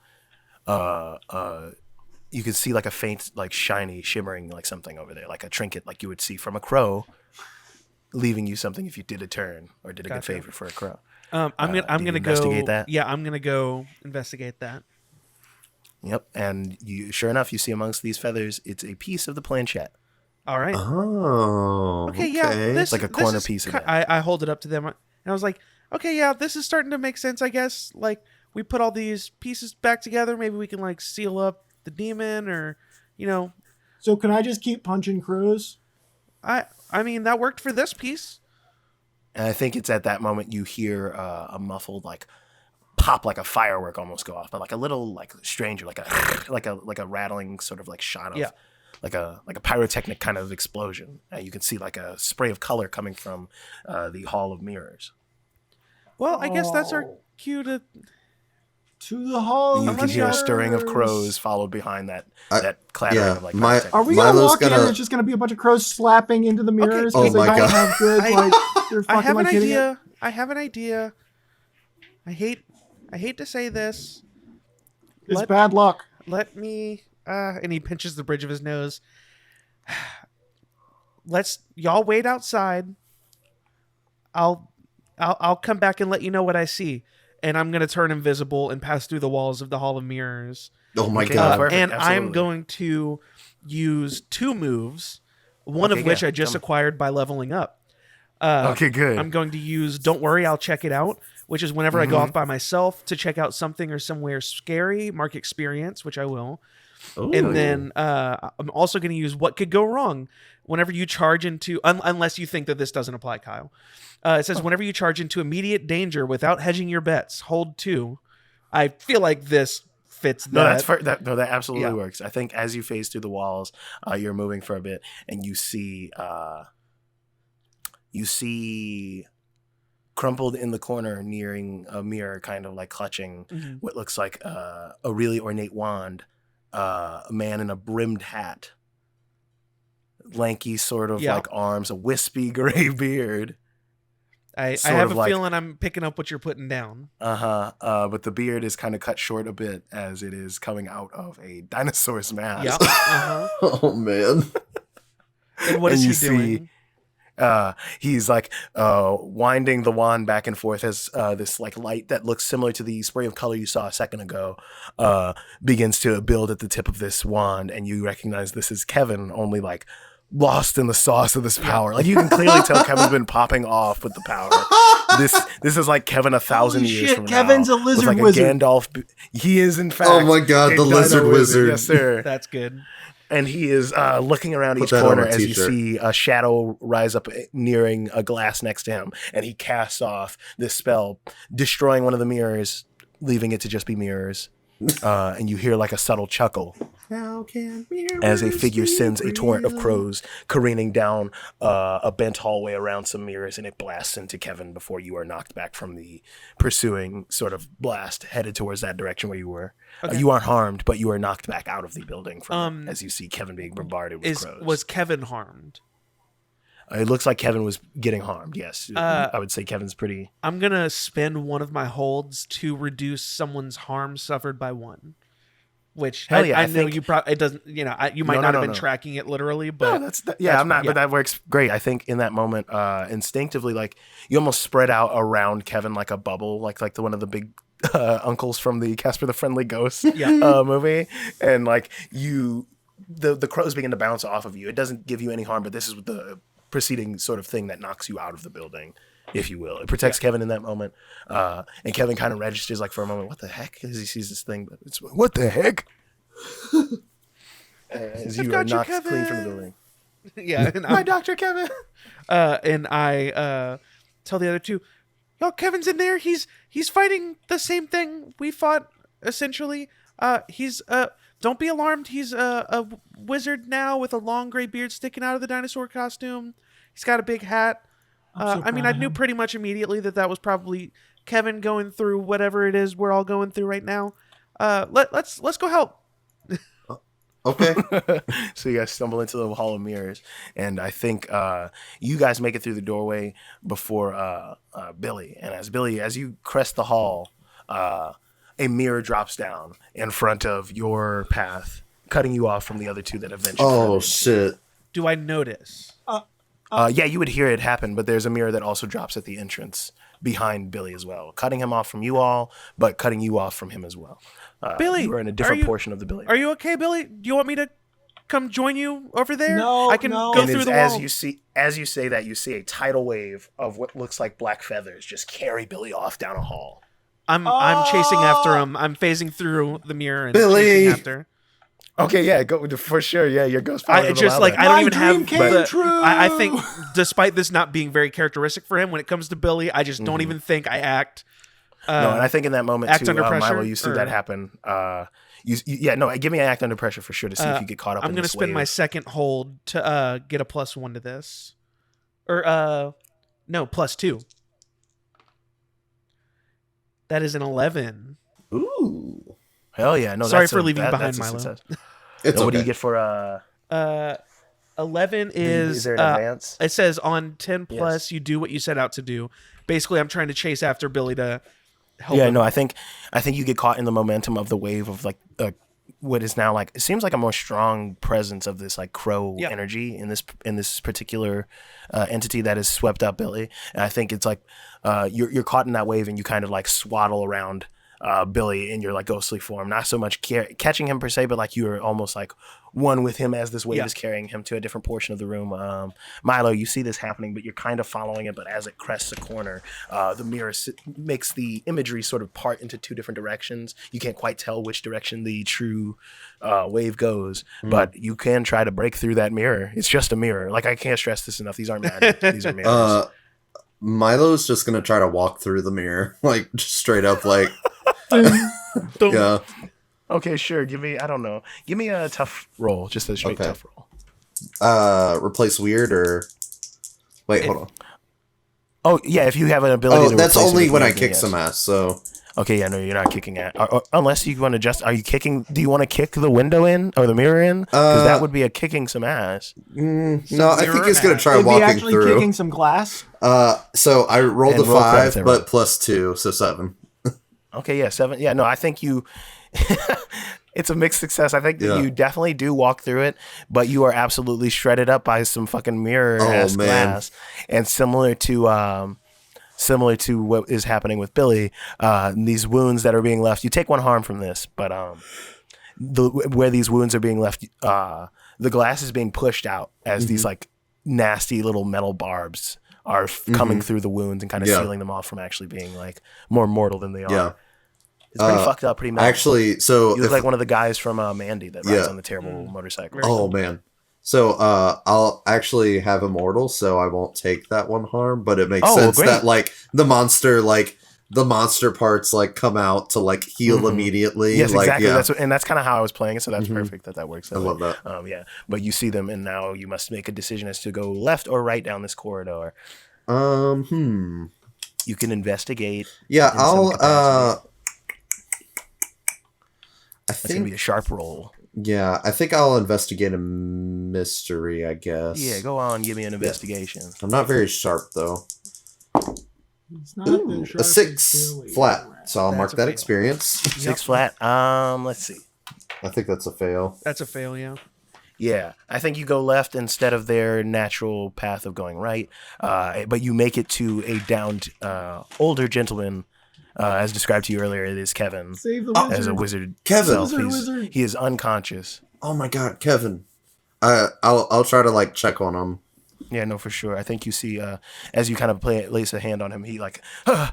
you can see like a faint, like shiny, shimmering, like something over there, like a trinket, like you would see from a crow, leaving you something if you did a turn or did a good Gotcha. favor for a crow. I'm gonna do you go investigate that? Yeah, I'm gonna go investigate that. Yep. And sure enough, you see amongst these feathers, it's a piece of the planchette. All right. Oh, Okay, yeah, this It's like a this corner is piece of ki- it. I hold it up to them, and I was like, okay, yeah, this is starting to make sense, I guess. Like, we put all these pieces back together. Maybe we can like seal up the demon, or, you know, So can I just keep punching crows? I mean that worked for this piece. And I think it's at that moment you hear a muffled like pop, like a firework almost go off, but like a little like stranger, like a like a rattling sort of like shot of Yeah. like a pyrotechnic kind of explosion. You can see like a spray of color coming from the Hall of Mirrors. Well, I guess that's our cue to. To the hall. You can hear a stirring of crows followed behind that clattering yeah, of like my- pyrotechnic. Are we gonna Milo's walk in gonna- and it's just gonna be a bunch of crows slapping into the mirrors? Oh 'cause they my don't God. have good, like, they're I fucking have an like hitting it? idea. I have an idea. I hate to say this. It's Let- bad luck. Let me. And he pinches the bridge of his nose. Let's y'all wait outside. I'll come back and let you know what I see. And I'm gonna turn invisible and pass through the walls of the Hall of Mirrors. Oh my Okay, god. perfect, and absolutely. I'm going to use 2 moves, one Okay, of which yeah, I just come- acquired by leveling up. Okay, good. I'm going to use Don't Worry, I'll Check It Out, which is whenever I go off by myself to check out something or somewhere scary, mark experience, which I will. Ooh. And then I'm also going to use What Could Go Wrong whenever you charge into, unless you think that this doesn't apply, Kyle. It says whenever you charge into immediate danger without hedging your bets, hold 2. I feel like this fits that. No, that absolutely Yeah. works. I think as you phase through the walls, you're moving for a bit, and you see crumpled in the corner, nearing a mirror, kind of like clutching Mhm. what looks like a really ornate wand, a man in a brimmed hat, lanky sort of Yeah. like arms, a wispy gray beard. I sort have of a like- feeling I'm picking up what you're putting down. But the beard is kind of cut short a bit as it is coming out of a dinosaur's mask. Yeah. Uh-huh. Oh man. And what And is he you see- doing? He's like winding the wand back and forth as this like light that looks similar to the spray of color you saw a second ago begins to build at the tip of this wand, and you recognize this is Kevin, only like lost in the sauce of this power. Like you can clearly tell Kevin's been popping off with the power. This is like Kevin 1,000 Holy years shit, from Kevin's now. a lizard with like wizard. A Gandalf. He is in fact. Oh my God, a the dino lizard wizard. Yes, sir. That's good. And he is looking around Put each that on corner a as you t-shirt. see a shadow rise up nearing a glass next to him. And he casts off this spell, destroying one of the mirrors, leaving it to just be mirrors. And you hear like a subtle chuckle as a figure sends a torrent of crows careening down a bent hallway around some mirrors, and it blasts into Kevin before you are knocked back from the pursuing sort of blast headed towards that direction where you were. Okay. You aren't harmed, but you are knocked back out of the building from as you see Kevin being bombarded with crows. Was Kevin harmed? It looks like Kevin was getting harmed, yes. I would say Kevin's pretty... I'm gonna spend one of my holds to reduce someone's harm suffered by 1. Which Hell yeah, I I know think- you probably it doesn't. You know, you might No, not no, have been no. tracking it literally, No, but that's I'm not, yeah. but that works great. I think in that moment, instinctively, like you almost spread out around Kevin like a bubble, like the one of the big uncles from the Casper the Friendly Ghost movie, and like the crows begin to bounce off of you. It doesn't give you any harm, but this is the preceding sort of thing that knocks you out of the building, if you will. It protects Kevin in that moment, and Kevin kind of registers like for a moment, what the heck? As he sees this thing, but it's what the heck? As you are got you, knocked clean from the Kevin. building. yeah. And My Dr. Kevin. and I tell the other 2, yo, Kevin's in there. He's fighting the same thing we fought essentially. He's don't be alarmed. He's a wizard now with a long gray beard sticking out of the dinosaur costume. He's got a big hat. I'm so I mean, proud I of knew him. pretty much immediately that was probably Kevin going through whatever it is we're all going through right now. Let's go help. Okay. So you guys stumble into the Hall of Mirrors, and I think you guys make it through the doorway before Billy. And as you crest the hall, a mirror drops down in front of your path, cutting you off from the other 2 that have ventured. Oh further. shit. Do I notice? Yeah, you would hear it happen, but there's a mirror that also drops at the entrance behind Billy as well, cutting him off from you all, but cutting you off from him as well. Billy, you are in a different portion of the building. Are you okay, Billy? Do you want me to come join you over there? No, I can no. go And through it's the as wall. you say that, you see a tidal wave of what looks like black feathers just carry Billy off down a hall. I'm chasing after him. I'm phasing through the mirror and Billy! chasing after. Okay, yeah, go for sure. Yeah, your ghost power. I just like I My don't even dream have. came the- true! I think, despite this not being very characteristic for him, when it comes to Billy, I just don't even think I act. No, and I think in that moment act too, under pressure, Milo, you see or- that happen. Give me an act under pressure for sure to see if you get caught up. I'm in gonna this spend wave. my second hold to get a +1 to this, or no, +2. That is an 11. Ooh. Hell yeah! No, Sorry that's for leaving you that's behind, a Milo. success. It's What okay. do you get for 11 is Is there an advance? It says on 10 plus, Yes. you do what you set out to do. Basically, I'm trying to chase after Billy to help Yeah, him. no, I think you get caught in the momentum of the wave of like what is now like it seems like a more strong presence of this like crow Yep. energy in this particular entity that has swept up Billy. And I think it's like you're caught in that wave and you kind of like swaddle around Billy in your like ghostly form, not so much catching him per se, but like you're almost like one with him as this wave is carrying him to a different portion of the room. Milo, you see this happening, but you're kind of following it. But as it crests a corner, the mirror makes the imagery sort of part into two different directions. You can't quite tell which direction the true wave goes, but you can try to break through that mirror. It's just a mirror. Like I can't stress this enough. These aren't magic. These are mirrors. Milo's just gonna try to walk through the mirror, like just straight up, like yeah. Okay, sure. Give me a tough roll, just a straight Okay. tough roll. Replace weird or wait, hold on. Oh yeah, if you have an ability. Oh, to that's replace it only with when I weird, then kick yes. some ass. So Okay, yeah, no, you're not kicking at. Unless you want to just, are you kicking? Do you want to kick the window in or the mirror in? Because that would be a kicking some ass. no, I think he's gonna try It'd be walking actually through. kicking some glass. So I rolled And a roll 5, credits, everyone. but +2, so 7. Okay, yeah, 7. Yeah, no, I think you. It's a mixed success. I think that Yeah. you definitely do walk through it, but you are absolutely shredded up by some fucking mirror ass man. glass. And similar to what is happening with Billy, these wounds that are being left. You take 1 harm from this, but where these wounds are being left, the glass is being pushed out as these like nasty little metal barbs are coming through the wounds and kind of Yeah. sealing them off from actually being like more mortal than they are. Yeah. It's pretty fucked up, pretty metal. Actually, so You look if- like one of the guys from Mandy that rides Yeah. on the terrible motorcycle. oh man. So I'll actually have immortal, so I won't take that 1 harm, but it makes Oh, sense great. that like the monster parts like come out to like heal immediately. Yes, like, exactly. Yeah. That's kind of how I was playing it, so that's perfect that works. That I way. love that. Yeah, but you see them, and now you must make a decision as to go left or right down this corridor. You can investigate. Yeah, in some I'll capacity. I It's gonna be think a sharp roll. yeah, I think I'll investigate a mystery, I guess. Yeah, go on, give me an investigation. I'm not very sharp though. It's not Ooh, the a sharpest 6 Billy. flat. So I'll That's mark a that fail. experience. 6 flat. Let's see. I think that's a fail. That's a fail, yeah. Yeah, I think you go left instead of their natural path of going right, but you make it to a downed older gentleman, as described to you earlier. It is Kevin, Save the as a wizard. wizard. Kevin! self. Wizard. He is unconscious. Oh my god, Kevin. I'll try to like check on him. Yeah, no, for sure. I think you see, as you kind of place a hand on him, he like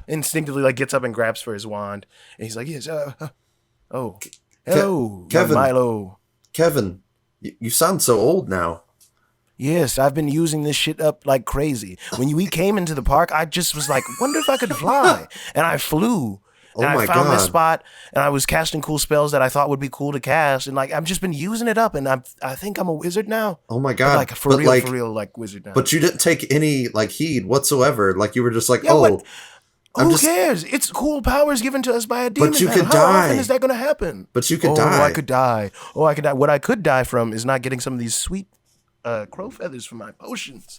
instinctively like gets up and grabs for his wand, and he's like, "Yes, hello, Kevin. Milo. Kevin, you sound so old now. Yes, I've been using this shit up like crazy. When we came into the park, I just was like, wonder if I could fly, and I flew." And Oh my I found this God. spot, and I was casting cool spells that I thought would be cool to cast, and like I've just been using it up, and I think I'm a wizard now. Oh my But, god. like for real, like wizard now. But you didn't take any like heed whatsoever. Like you were just like, Yeah, oh, what? I'm Who just- cares? It's cool powers given to us by a demon. But you man. could How die. often is that going to happen? But you could Oh, die. I could die. Oh, I could die. What I could die from is not getting some of these sweet crow feathers from my potions.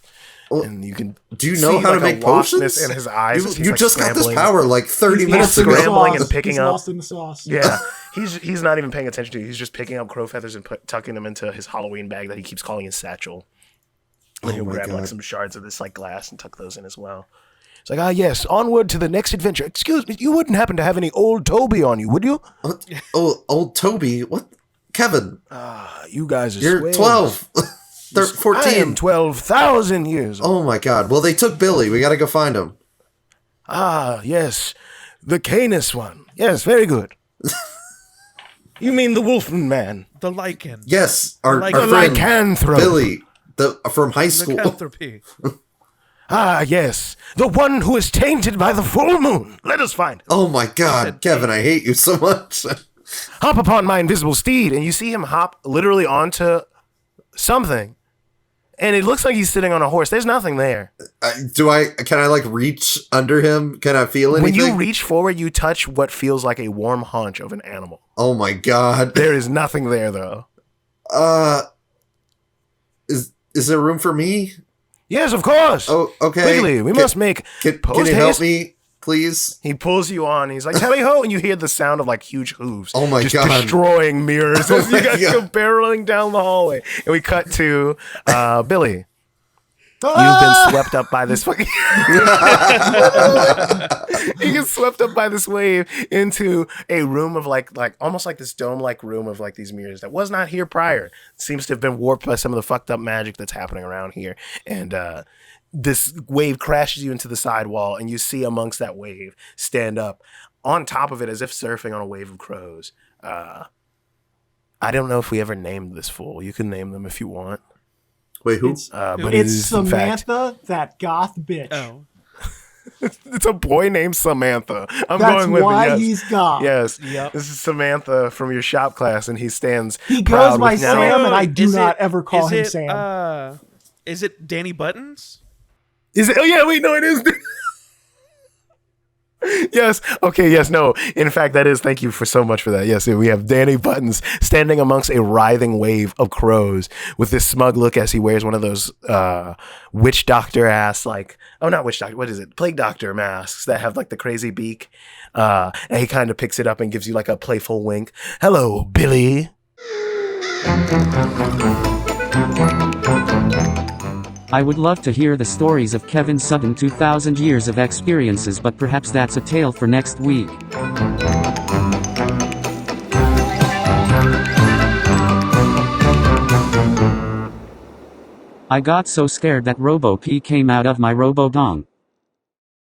Well, And you can. do you know see, how to like, make a lostness potions? in his eyes. as he's, You like, just got this scrambling. power like 30 He's minutes lost in the ago. Scrambling and sauce. picking He's up. lost in the sauce. Yeah, he's not even paying attention to you. He's just picking up crow feathers and tucking them into his Halloween bag that he keeps calling his satchel. And Oh he'll my grab like God. some shards of this like glass and tuck those in as well. It's like, yes, onward to the next adventure. Excuse me, you wouldn't happen to have any old Toby on you, would you? What? Oh, old Toby? What? Kevin. You guys are You're swells. 12. They're 14. I am 12,000 years old. Oh my god. Well, they took Billy. We gotta go find him. Yes. The Canis one. Yes, very good. You mean the Wolfman man? The lichen. Yes, our Like The friend lycanthrope. Billy, from high school. Lycanthropy. Yes. The one who is tainted by the full moon. Let us find him. Oh my god, Kevin, I hate you so much. Hop upon my invisible steed. And you see him hop literally onto something. And it looks like he's sitting on a horse. There's nothing there. Can I like reach under him? Can I feel anything? When you reach forward, you touch what feels like a warm haunch of an animal. Oh my god. There is nothing there, though. Is there room for me? Yes, of course. Oh, okay. Quickly, we must make Can post you help haste. me, please? He pulls you on. He's like, tally ho, and you hear the sound of like huge hooves. Oh my just god. destroying mirrors Oh as you my guys God. go barreling down the hallway. And we cut to Billy. You've been swept up by this fucking. You get swept up by this wave into a room of like almost like this dome-like room of like these mirrors that was not here prior. It seems to have been warped by some of the fucked up magic that's happening around here. And this wave crashes you into the side wall, and you see amongst that wave stand up on top of it as if surfing on a wave of crows. I don't know if we ever named this fool. You can name them if you want. Wait, who? But it It's is, in fact, Samantha, that goth bitch. Oh. it's a boy named Samantha. I'm That's going with why it. Yes. he's goth. Yes. Yep. This is Samantha from your shop class, and he stands. He proud goes by with now- Sam, and I do Is not it- ever call is him it, Sam. Is it Danny Buttons? Is it? Oh yeah, wait, no, it is. Yes. Okay. Yes. No. In fact, that is. Thank you for so much for that. Yes. We have Danny Buttons standing amongst a writhing wave of crows with this smug look as he wears one of those witch doctor ass not witch doctor. What is it? Plague doctor masks that have like the crazy beak. And he kind of picks it up and gives you like a playful wink. Hello, Billy. I would love to hear the stories of Kevin Sutton 2,000 years of experiences, but perhaps that's a tale for next week. I got so scared that Robo P came out of my Robo Dong.